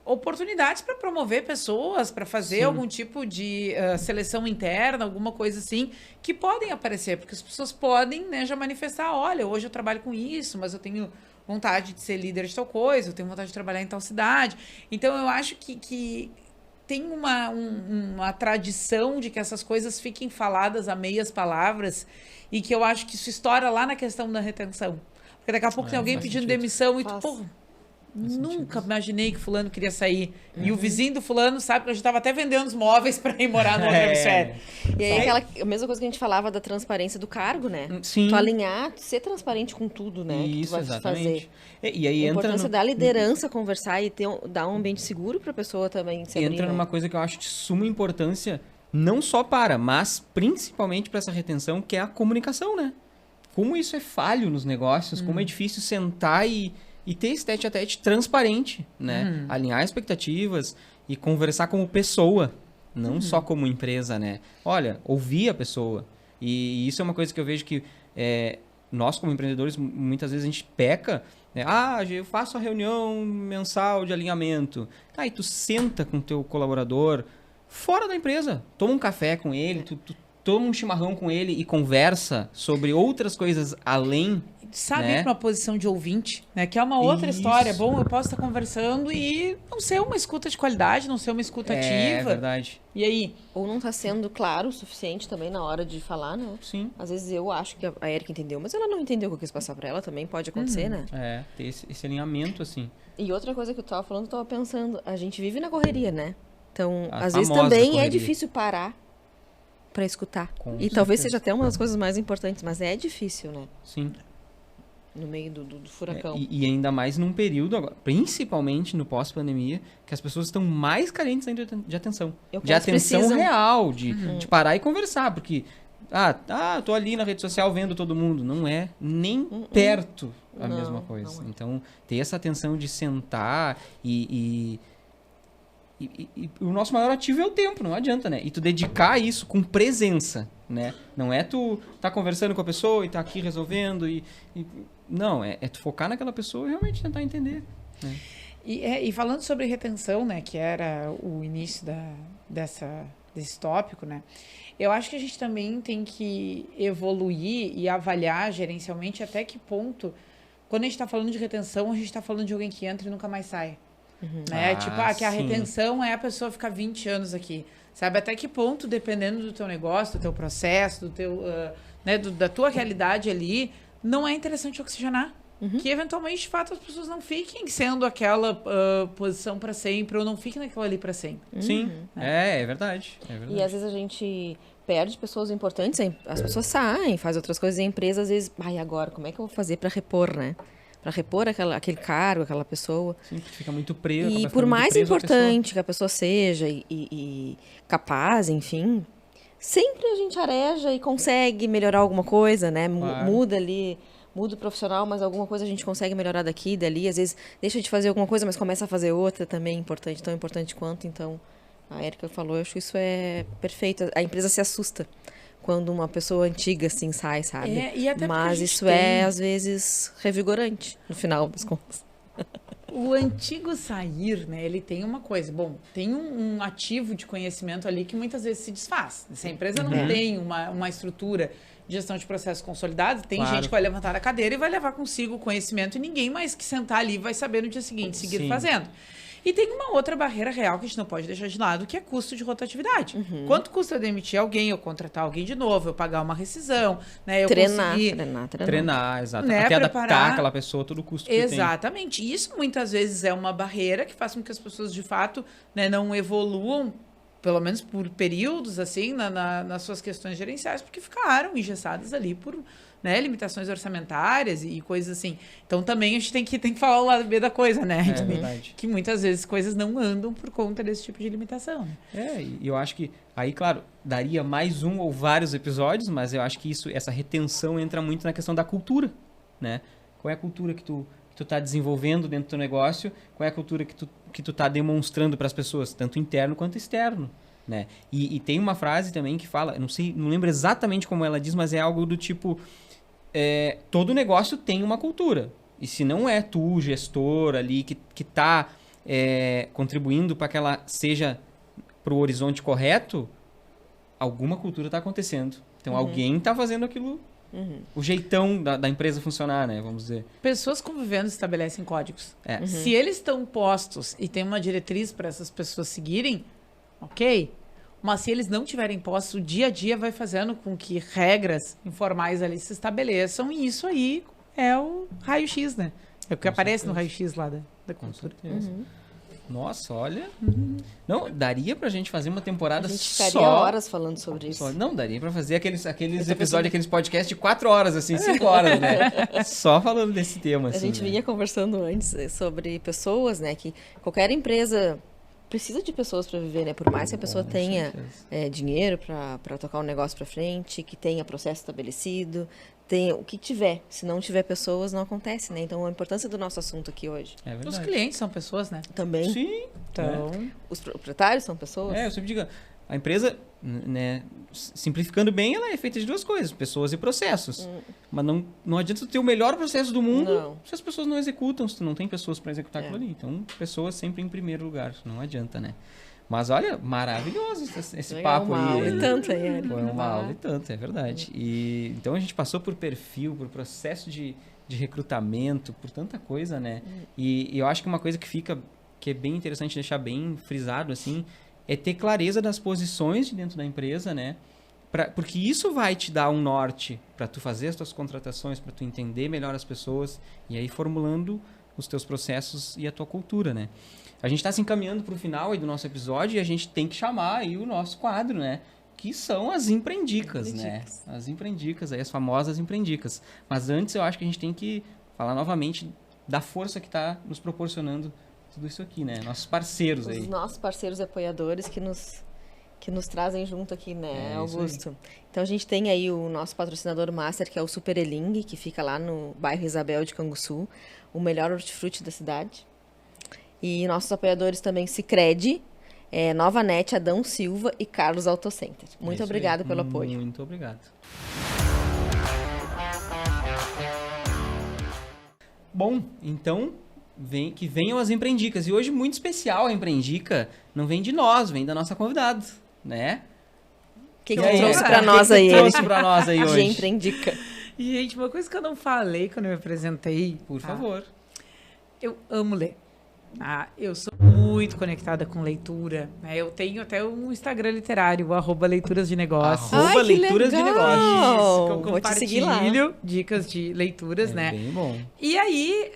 oportunidades para promover pessoas, para fazer, sim, algum tipo de seleção interna, alguma coisa assim, que podem aparecer, porque as pessoas podem, né, já manifestar, olha, hoje eu trabalho com isso, mas eu tenho vontade de ser líder de tal coisa, eu tenho vontade de trabalhar em tal cidade. Então, eu acho que tem uma tradição de que essas coisas fiquem faladas a meias palavras e que eu acho que isso estoura lá na questão da retenção. Porque daqui a pouco tem alguém pedindo demissão e tu, porra, nunca imaginei que fulano queria sair. E o vizinho do fulano sabe que a gente estava até vendendo os móveis para ir morar no outro hemisfério. E aí a mesma coisa que a gente falava da transparência do cargo, né? Sim. Tu alinhar, ser transparente com tudo, né? Isso, que tu vai exatamente. Fazer. E aí a importância da liderança, conversar e dar um ambiente seguro para a pessoa também se abrir, entra numa coisa que eu acho de suma importância, não só mas principalmente para essa retenção, que é a comunicação, né? Como isso é falho nos negócios, como é difícil sentar e ter esse tete-a-tete transparente, né? Alinhar expectativas e conversar como pessoa, não só como empresa, né? Olha, ouvir a pessoa. E isso é uma coisa que eu vejo que nós, como empreendedores, muitas vezes a gente peca, né? Eu faço a reunião mensal de alinhamento. Tá, e tu senta com o teu colaborador fora da empresa, toma um café com ele, tu toma um chimarrão com ele e conversa sobre outras coisas além, sabe, né? Para uma posição de ouvinte, né? Que é uma outra história. Bom, eu posso estar conversando e não ser uma escuta de qualidade, não ser uma escuta ativa. É verdade. E aí? Ou não tá sendo claro o suficiente também na hora de falar, né? Sim. Às vezes eu acho que a Erika entendeu, mas ela não entendeu o que eu quis passar pra ela, também pode acontecer, né? Ter esse alinhamento, assim. E outra coisa que eu tava falando, eu tava pensando, a gente vive na correria, né? Então, A às vezes famosa também correria. é difícil parar para escutar. Com E talvez certeza. seja até uma das coisas mais importantes, mas é difícil, né? Sim. No meio do furacão. E ainda mais num período, agora, principalmente no pós-pandemia, que as pessoas estão mais carentes ainda de atenção. É o que De elas atenção precisam. real, de parar e conversar, porque... tô ali na rede social vendo todo mundo. Não é nem perto a Não, mesma coisa. não é. Então, ter essa atenção de sentar e o nosso maior ativo é o tempo, não adianta, né? E tu dedicar isso com presença, né? Não é tu tá conversando com a pessoa e tá aqui resolvendo não, é tu focar naquela pessoa e realmente tentar entender, né? E falando sobre retenção, né, que era o início desse tópico, né, eu acho que a gente também tem que evoluir e avaliar gerencialmente até que ponto, quando a gente está falando de retenção, a gente está falando de alguém que entra e nunca mais sai. Né? Que a sim. retenção é a pessoa ficar 20 anos aqui. Sabe até que ponto, dependendo do teu negócio, do teu processo, do teu, da tua realidade ali, não é interessante oxigenar. Que eventualmente, de fato, as pessoas não fiquem sendo aquela posição para sempre ou não fiquem naquela ali para sempre. Sim, é verdade. E às vezes a gente perde pessoas importantes, as pessoas saem, fazem outras coisas e a empresa às vezes, agora, como é que eu vou fazer para repor, né? Para repor aquele cargo, aquela pessoa. Sim, fica muito preso. E por mais importante que a pessoa seja e capaz, enfim, sempre a gente areja e consegue melhorar alguma coisa, né? Claro. Muda ali, muda o profissional, mas alguma coisa a gente consegue melhorar daqui e dali. Às vezes deixa de fazer alguma coisa, mas começa a fazer outra também importante, tão importante quanto. Então, a Érica falou, eu acho isso é perfeito. A empresa se assusta quando uma pessoa antiga assim sai, sabe? E até mas isso é, às vezes, revigorante, no final das contas. O antigo sair, né, ele tem uma coisa. Bom, tem um ativo de conhecimento ali que muitas vezes se desfaz. Se a empresa não tem uma estrutura de gestão de processos consolidados, tem gente que vai levantar a cadeira e vai levar consigo o conhecimento e ninguém mais que sentar ali vai saber no dia seguinte seguir fazendo. E tem uma outra barreira real que a gente não pode deixar de lado, que é custo de rotatividade. Quanto custa eu demitir alguém, eu contratar alguém de novo, eu pagar uma rescisão, né? Eu treinar, exato. Né, até preparar... adaptar aquela pessoa, todo o custo que Exatamente. tem. Isso muitas vezes é uma barreira que faz com que as pessoas, de fato, né, não evoluam, pelo menos por períodos, assim, nas suas questões gerenciais, porque ficaram engessadas ali por... né, limitações orçamentárias e coisas assim. Então também a gente tem que falar o lado B da coisa, né? É verdade. Que muitas vezes coisas não andam por conta desse tipo de limitação. Né? E eu acho que aí, claro, daria mais um ou vários episódios, mas eu acho que essa retenção entra muito na questão da cultura, né? Qual é a cultura que tu tá desenvolvendo dentro do teu negócio? Qual é a cultura que tu tá demonstrando para as pessoas, tanto interno quanto externo, né? E tem uma frase também que fala, não lembro exatamente como ela diz, mas é algo do tipo... todo negócio tem uma cultura. E se não é tu, gestor ali, que tá contribuindo para que ela seja pro horizonte correto, alguma cultura está acontecendo. Então alguém está fazendo aquilo, o jeitão da empresa funcionar, né? Vamos dizer. Pessoas convivendo estabelecem códigos. Se eles estão postos e tem uma diretriz para essas pessoas seguirem, ok. Mas se eles não tiverem postos, o dia a dia vai fazendo com que regras informais ali se estabeleçam e isso aí é o raio-x, né? É o que aparece no raio-x lá da cultura. Com certeza. Nossa, olha... Não, daria pra gente fazer uma temporada A gente só... ficaria horas falando sobre isso. Não, daria pra fazer aqueles episódios, aqueles podcasts de 4 horas, assim, 5 horas, né? Só falando desse tema, assim. A gente vinha conversando antes sobre pessoas, né? Que qualquer empresa... precisa de pessoas para viver, né? Por mais que a pessoa tenha dinheiro para tocar o negócio para frente, que tenha processo estabelecido, tenha o que tiver. Se não tiver pessoas, não acontece, né? Então, a importância do nosso assunto aqui hoje. É verdade. Os clientes são pessoas, né? Também. Sim. Então... Os proprietários são pessoas. Eu sempre digo, a empresa, né, simplificando bem, ela é feita de 2 coisas, pessoas e processos. Mas não adianta tu ter o melhor processo do mundo se as pessoas não executam, se tu não tem pessoas para executar aquilo ali. Então, pessoas sempre em primeiro lugar, não adianta, né? Mas olha, maravilhoso esse papo aí. Uma aula e tanto aí, Foi uma aula e tanto, é verdade. E, então a gente passou por perfil, por processo de recrutamento, por tanta coisa, né? E eu acho que uma coisa que é bem interessante deixar bem frisado, assim, é ter clareza das posições de dentro da empresa, né? Porque isso vai te dar um norte para tu fazer as tuas contratações, para tu entender melhor as pessoas e aí formulando os teus processos e a tua cultura, né? A gente está se encaminhando para o final aí do nosso episódio e a gente tem que chamar aí o nosso quadro, né? que são as empreendicas, né? As empreendicas, aí, as famosas empreendicas. Mas antes eu acho que a gente tem que falar novamente da força que está nos proporcionando tudo isso aqui, né? Nossos parceiros aí. Os nossos parceiros e apoiadores que nos trazem junto aqui, né, Augusto? Então a gente tem aí o nosso patrocinador master, que é o Super Eling, que fica lá no bairro Isabel de Canguçu, o melhor hortifruti da cidade. E nossos apoiadores também Sicredi, Nova Net, Adão Silva e Carlos Auto Center. Muito obrigada pelo apoio. Muito obrigado. Bom, então que venham as empreendicas. E hoje, muito especial, a empreendica não vem de nós, vem da nossa convidada, né? O que trouxe pra nós aí? Trouxe pra nós aí hoje? De empreendica. Gente, uma coisa que eu não falei quando eu me apresentei. Por favor. Eu amo ler. Eu sou muito conectada com leitura, né? Eu tenho até um Instagram literário, o @leituras de negócios. @leituras de negócios. Isso, que eu Vou te seguir lá. compartilho dicas de leituras, né? Bem bom. E aí,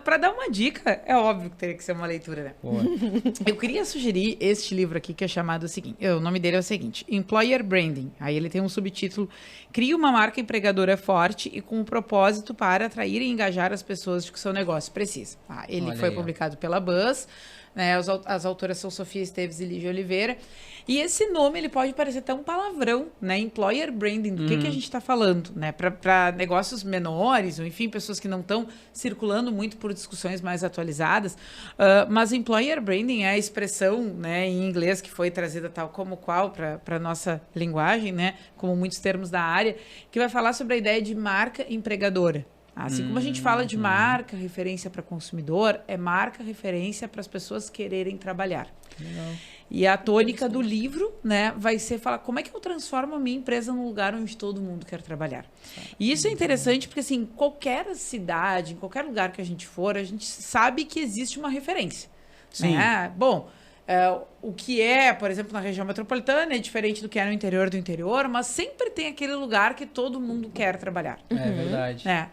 pra dar uma dica, é óbvio que teria que ser uma leitura, né? Boa. Eu queria sugerir este livro aqui, que é chamado o seguinte, o nome dele é o seguinte, Employer Branding. Aí ele tem um subtítulo, Crie uma marca empregadora forte e com um propósito para atrair e engajar as pessoas de que o seu negócio precisa. Ele Olha foi aí, ó. publicado pela Buzz, né? As autoras são Sofia Esteves e Lígia Oliveira. E esse nome, ele pode parecer até um palavrão, né? Employer Branding, do que a gente está falando, né? Para negócios menores, ou enfim, pessoas que não estão circulando muito por discussões mais atualizadas. Mas Employer Branding é a expressão, né, em inglês que foi trazida tal como qual para nossa linguagem, né? Como muitos termos da área, que vai falar sobre a ideia de marca empregadora. Assim como a gente fala de marca, referência para consumidor, é marca, referência para as pessoas quererem trabalhar. Legal. E a tônica do livro, né, vai ser falar como é que eu transformo a minha empresa num lugar onde todo mundo quer trabalhar. E isso é interessante porque, assim, em qualquer cidade, em qualquer lugar que a gente for, a gente sabe que existe uma referência. Sim. Né? Bom, o que é, por exemplo, na região metropolitana é diferente do que é no interior do interior, mas sempre tem aquele lugar que todo mundo quer trabalhar. É verdade. Né?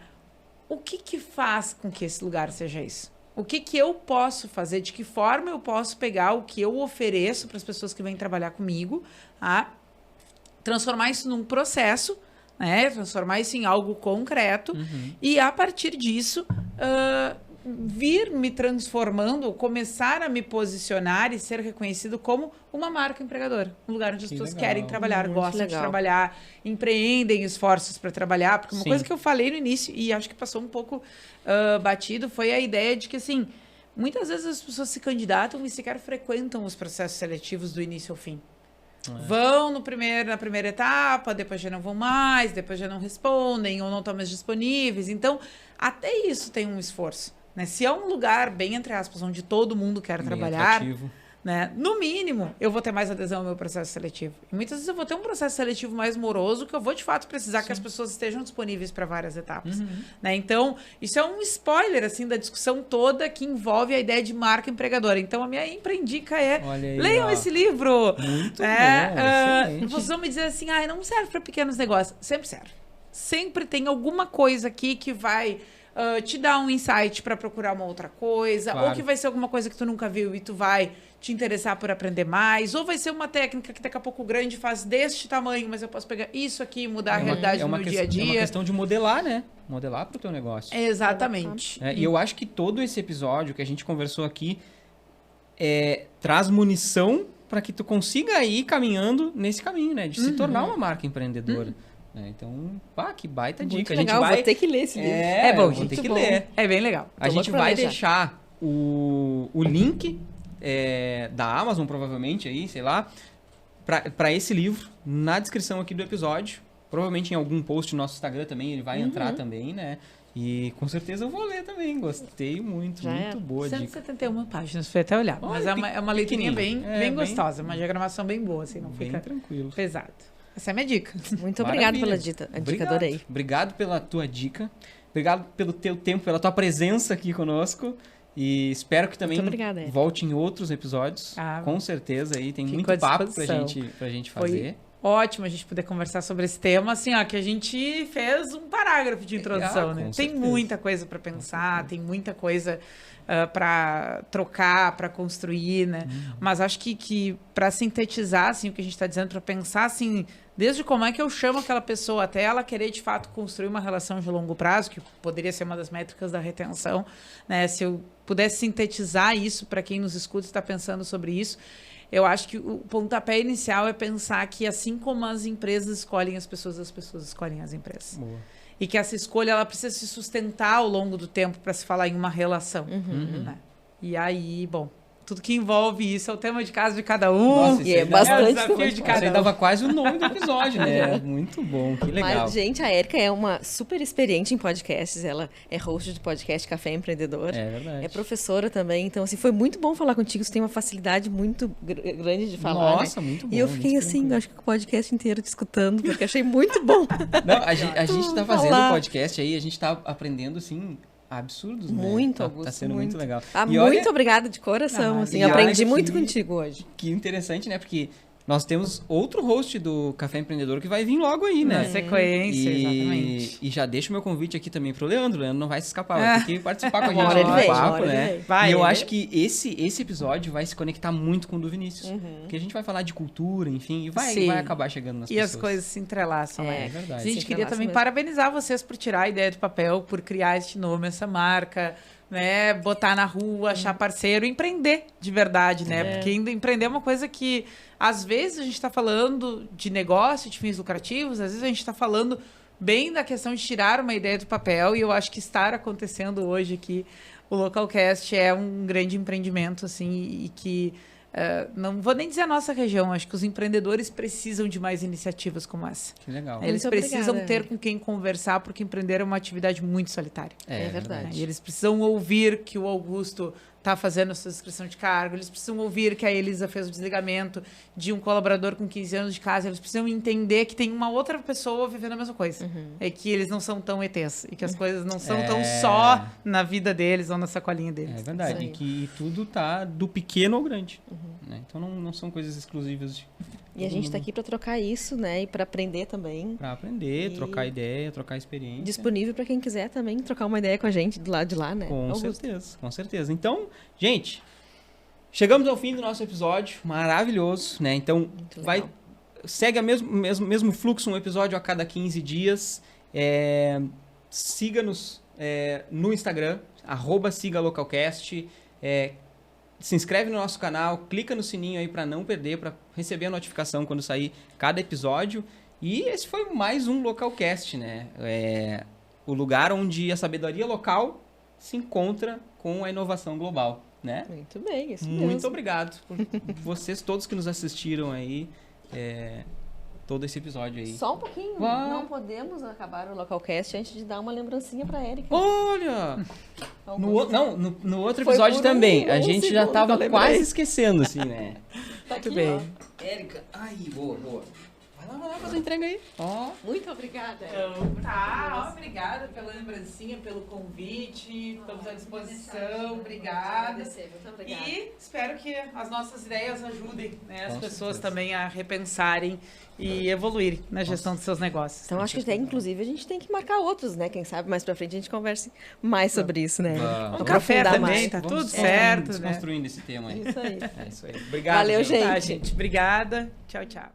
O que faz com que esse lugar seja isso? O que eu posso fazer? De que forma eu posso pegar o que eu ofereço para as pessoas que vêm trabalhar comigo, transformar isso num processo, né? Transformar isso em algo concreto e, a partir disso, vir me transformando, começar a me posicionar e ser reconhecido como uma marca empregadora. Um lugar onde as pessoas querem trabalhar, Muito gostam de legal. trabalhar, empreendem esforços para trabalhar. Porque uma Sim. coisa que eu falei no início, e acho que passou um pouco batido, foi a ideia de que, assim, muitas vezes as pessoas se candidatam e sequer frequentam os processos seletivos do início ao fim. Vão na primeira etapa, depois já não vão mais, depois já não respondem ou não estão mais disponíveis. Então, até isso tem um esforço. Né? Se é um lugar, bem entre aspas, onde todo mundo quer Bem trabalhar, atrativo. né? No mínimo, eu vou ter mais adesão ao meu processo seletivo. E muitas vezes eu vou ter um processo seletivo mais moroso, que eu vou, de fato, precisar que as pessoas estejam disponíveis para várias etapas. Né? Então, isso é um spoiler, assim, da discussão toda que envolve a ideia de marca empregadora. Então, a minha empreendica é, Olha aí, leiam ó. esse livro! Muito bom, excelente. Vocês vão me dizer assim, não serve para pequenos negócios. Sempre serve. Sempre tem alguma coisa aqui que vai... te dar um insight para procurar uma outra coisa, Claro. ou que vai ser alguma coisa que tu nunca viu e tu vai te interessar por aprender mais, ou vai ser uma técnica que daqui a pouco o grande faz deste tamanho, mas eu posso pegar isso aqui e mudar a realidade no meu dia a É uma dia. questão de modelar, né? Modelar pro teu negócio. Exatamente. E eu acho que todo esse episódio que a gente conversou aqui traz munição para que tu consiga ir caminhando nesse caminho, né? De se tornar uma marca empreendedora. Então, que baita Muito dica. legal, a gente vai vou ter que ler esse livro. É bom, eu vou gente. ter que Muito bom. ler. É bem legal. A Tô gente louco pra vai ler já. deixar o link da Amazon, provavelmente, aí, sei lá, para esse livro na descrição aqui do episódio. Provavelmente em algum post no nosso Instagram também ele vai entrar também, né? E com certeza eu vou ler também. Gostei muito, Já muito é. boa a dica. 171 páginas, fui até olhar. Mas Olha, é uma leiturinha pequenininho. bem gostosa, uma diagramação bem boa, assim, não Bem fica tranquilo. pesado. Essa é a minha dica. Muito obrigada pela Maravilha. dica, Obrigado. adorei. Obrigado pela tua dica. Obrigado pelo teu tempo, pela tua presença aqui conosco. E espero que também Muito obrigada, Érica. volte em outros episódios. Com certeza aí. Tem fico muito à papo disposição. pra gente Foi fazer. ótimo a gente poder conversar sobre esse tema, assim, que a gente fez um parágrafo de introdução, Com né? Tem certeza. muita coisa para pensar, tem muita coisa para trocar, para construir, né? Mas acho que para sintetizar assim, o que a gente está dizendo, para pensar assim, desde como é que eu chamo aquela pessoa até ela querer de fato construir uma relação de longo prazo, que poderia ser uma das métricas da retenção, né? Se eu pudesse sintetizar isso para quem nos escuta e está pensando sobre isso, eu acho que o pontapé inicial é pensar que assim como as empresas escolhem as pessoas escolhem as empresas. Boa. E que essa escolha ela precisa se sustentar ao longo do tempo para se falar em uma relação. Né? E aí, bom, tudo que envolve isso é o tema de casa de cada um. Nossa, E é isso aí bastante é o desafio de Isso cada aí um. dava quase o nome do episódio, né? Muito bom, que legal. Mas, gente, a Érica é uma super experiente em podcasts. Ela é host do podcast Café Empreendedor. É verdade. É professora também. Então, assim, foi muito bom falar contigo. Você tem uma facilidade muito grande de falar, Nossa, né? muito bom. E eu fiquei muito assim, tranquilo. acho que o podcast inteiro te escutando, porque achei muito bom. Não, a gente tá fazendo Falar. podcast aí, a gente tá aprendendo, assim, absurdos, né? Muito, Tá Augusto, sendo muito legal. Ah, E muito olha obrigada de coração. Ah, assim, e olha aprendi que- muito contigo hoje. que interessante, né? Porque nós temos outro host do Café Empreendedor que vai vir logo aí, né? Na sequência, exatamente. E já deixo o meu convite aqui também pro Leandro. O Leandro não vai se escapar, vai ter que participar com a gente Uma hora ele no vem, papo, uma hora ele né? vem. Vai, e eu ele acho vem. que esse episódio vai se conectar muito com o do Vinícius. Porque a gente vai falar de cultura, enfim, e Sim. vai acabar chegando nas E pessoas. as coisas se entrelaçam, né? É verdade. A gente Se queria entrelaçam também mesmo. parabenizar vocês por tirar a ideia do papel, por criar este nome, essa marca, né? Botar na rua, achar parceiro, empreender de verdade, né? Porque ainda empreender é uma coisa que, às vezes, a gente está falando de negócio, de fins lucrativos, às vezes a gente está falando bem da questão de tirar uma ideia do papel, e eu acho que estar acontecendo hoje aqui, o Localcast é um grande empreendimento, assim, e que não vou nem dizer a nossa região, acho que os empreendedores precisam de mais iniciativas como essa. Que legal. Eles Muito precisam obrigada. ter com quem conversar, porque empreender é uma atividade muito solitária. É verdade. Né? E eles precisam ouvir que o Augusto está fazendo a sua inscrição de cargo, eles precisam ouvir que a Elisa fez o desligamento de um colaborador com 15 anos de casa, eles precisam entender que tem uma outra pessoa vivendo a mesma coisa. É que eles não são tão ETs, e que as coisas não são tão só na vida deles ou na sacolinha deles. É verdade, Isso aí. e que tudo tá do pequeno ao grande. Né? Então não são coisas exclusivas de E a gente tá aqui para trocar isso, né? E para aprender também. para aprender, E- trocar ideia, trocar experiência. Disponível para quem quiser também trocar uma ideia com a gente do lado de lá, né? Com Augusto. certeza, com certeza. Então, gente, chegamos ao fim do nosso episódio, maravilhoso, né? Então, Muito vai legal. segue o mesmo fluxo, um episódio a cada 15 dias. Siga-nos no Instagram, @sigalocalcast. Se inscreve no nosso canal, clica no sininho aí para não perder, para receber a notificação quando sair cada episódio. E esse foi mais um Localcast, né? O lugar onde a sabedoria local se encontra com a inovação global, né? Muito bem, isso Muito mesmo. obrigado por vocês todos que nos assistiram aí, todo esse episódio aí. Só um pouquinho. Uau. Não podemos acabar o Localcast antes de dar uma lembrancinha para Érica. Olha! No outro Foi episódio por também, um a gente já segundo tava que eu quase lembrei. esquecendo, assim, né? Tá aqui, Muito bem. ó. Érica, ai, boa. Vai lá, faz a entrega aí. Ó. Muito obrigada. Tá, obrigada pela lembrancinha, pelo convite, estamos à disposição, obrigada. Muito obrigada. E espero que as nossas ideias ajudem, né, as Com pessoas certeza. também a repensarem e evoluírem na gestão dos seus negócios. Então, acho que até, inclusive, a gente tem que marcar outros, né? Quem sabe mais pra frente a gente converse mais sobre isso, né? Vamos. Um café Aprofundar também, mais. tá Vamos tudo certo, né? desconstruindo esse tema aí. Isso aí. É isso aí. Obrigado, Valeu, gente. Tá, gente. gente. Obrigada. Tchau, tchau.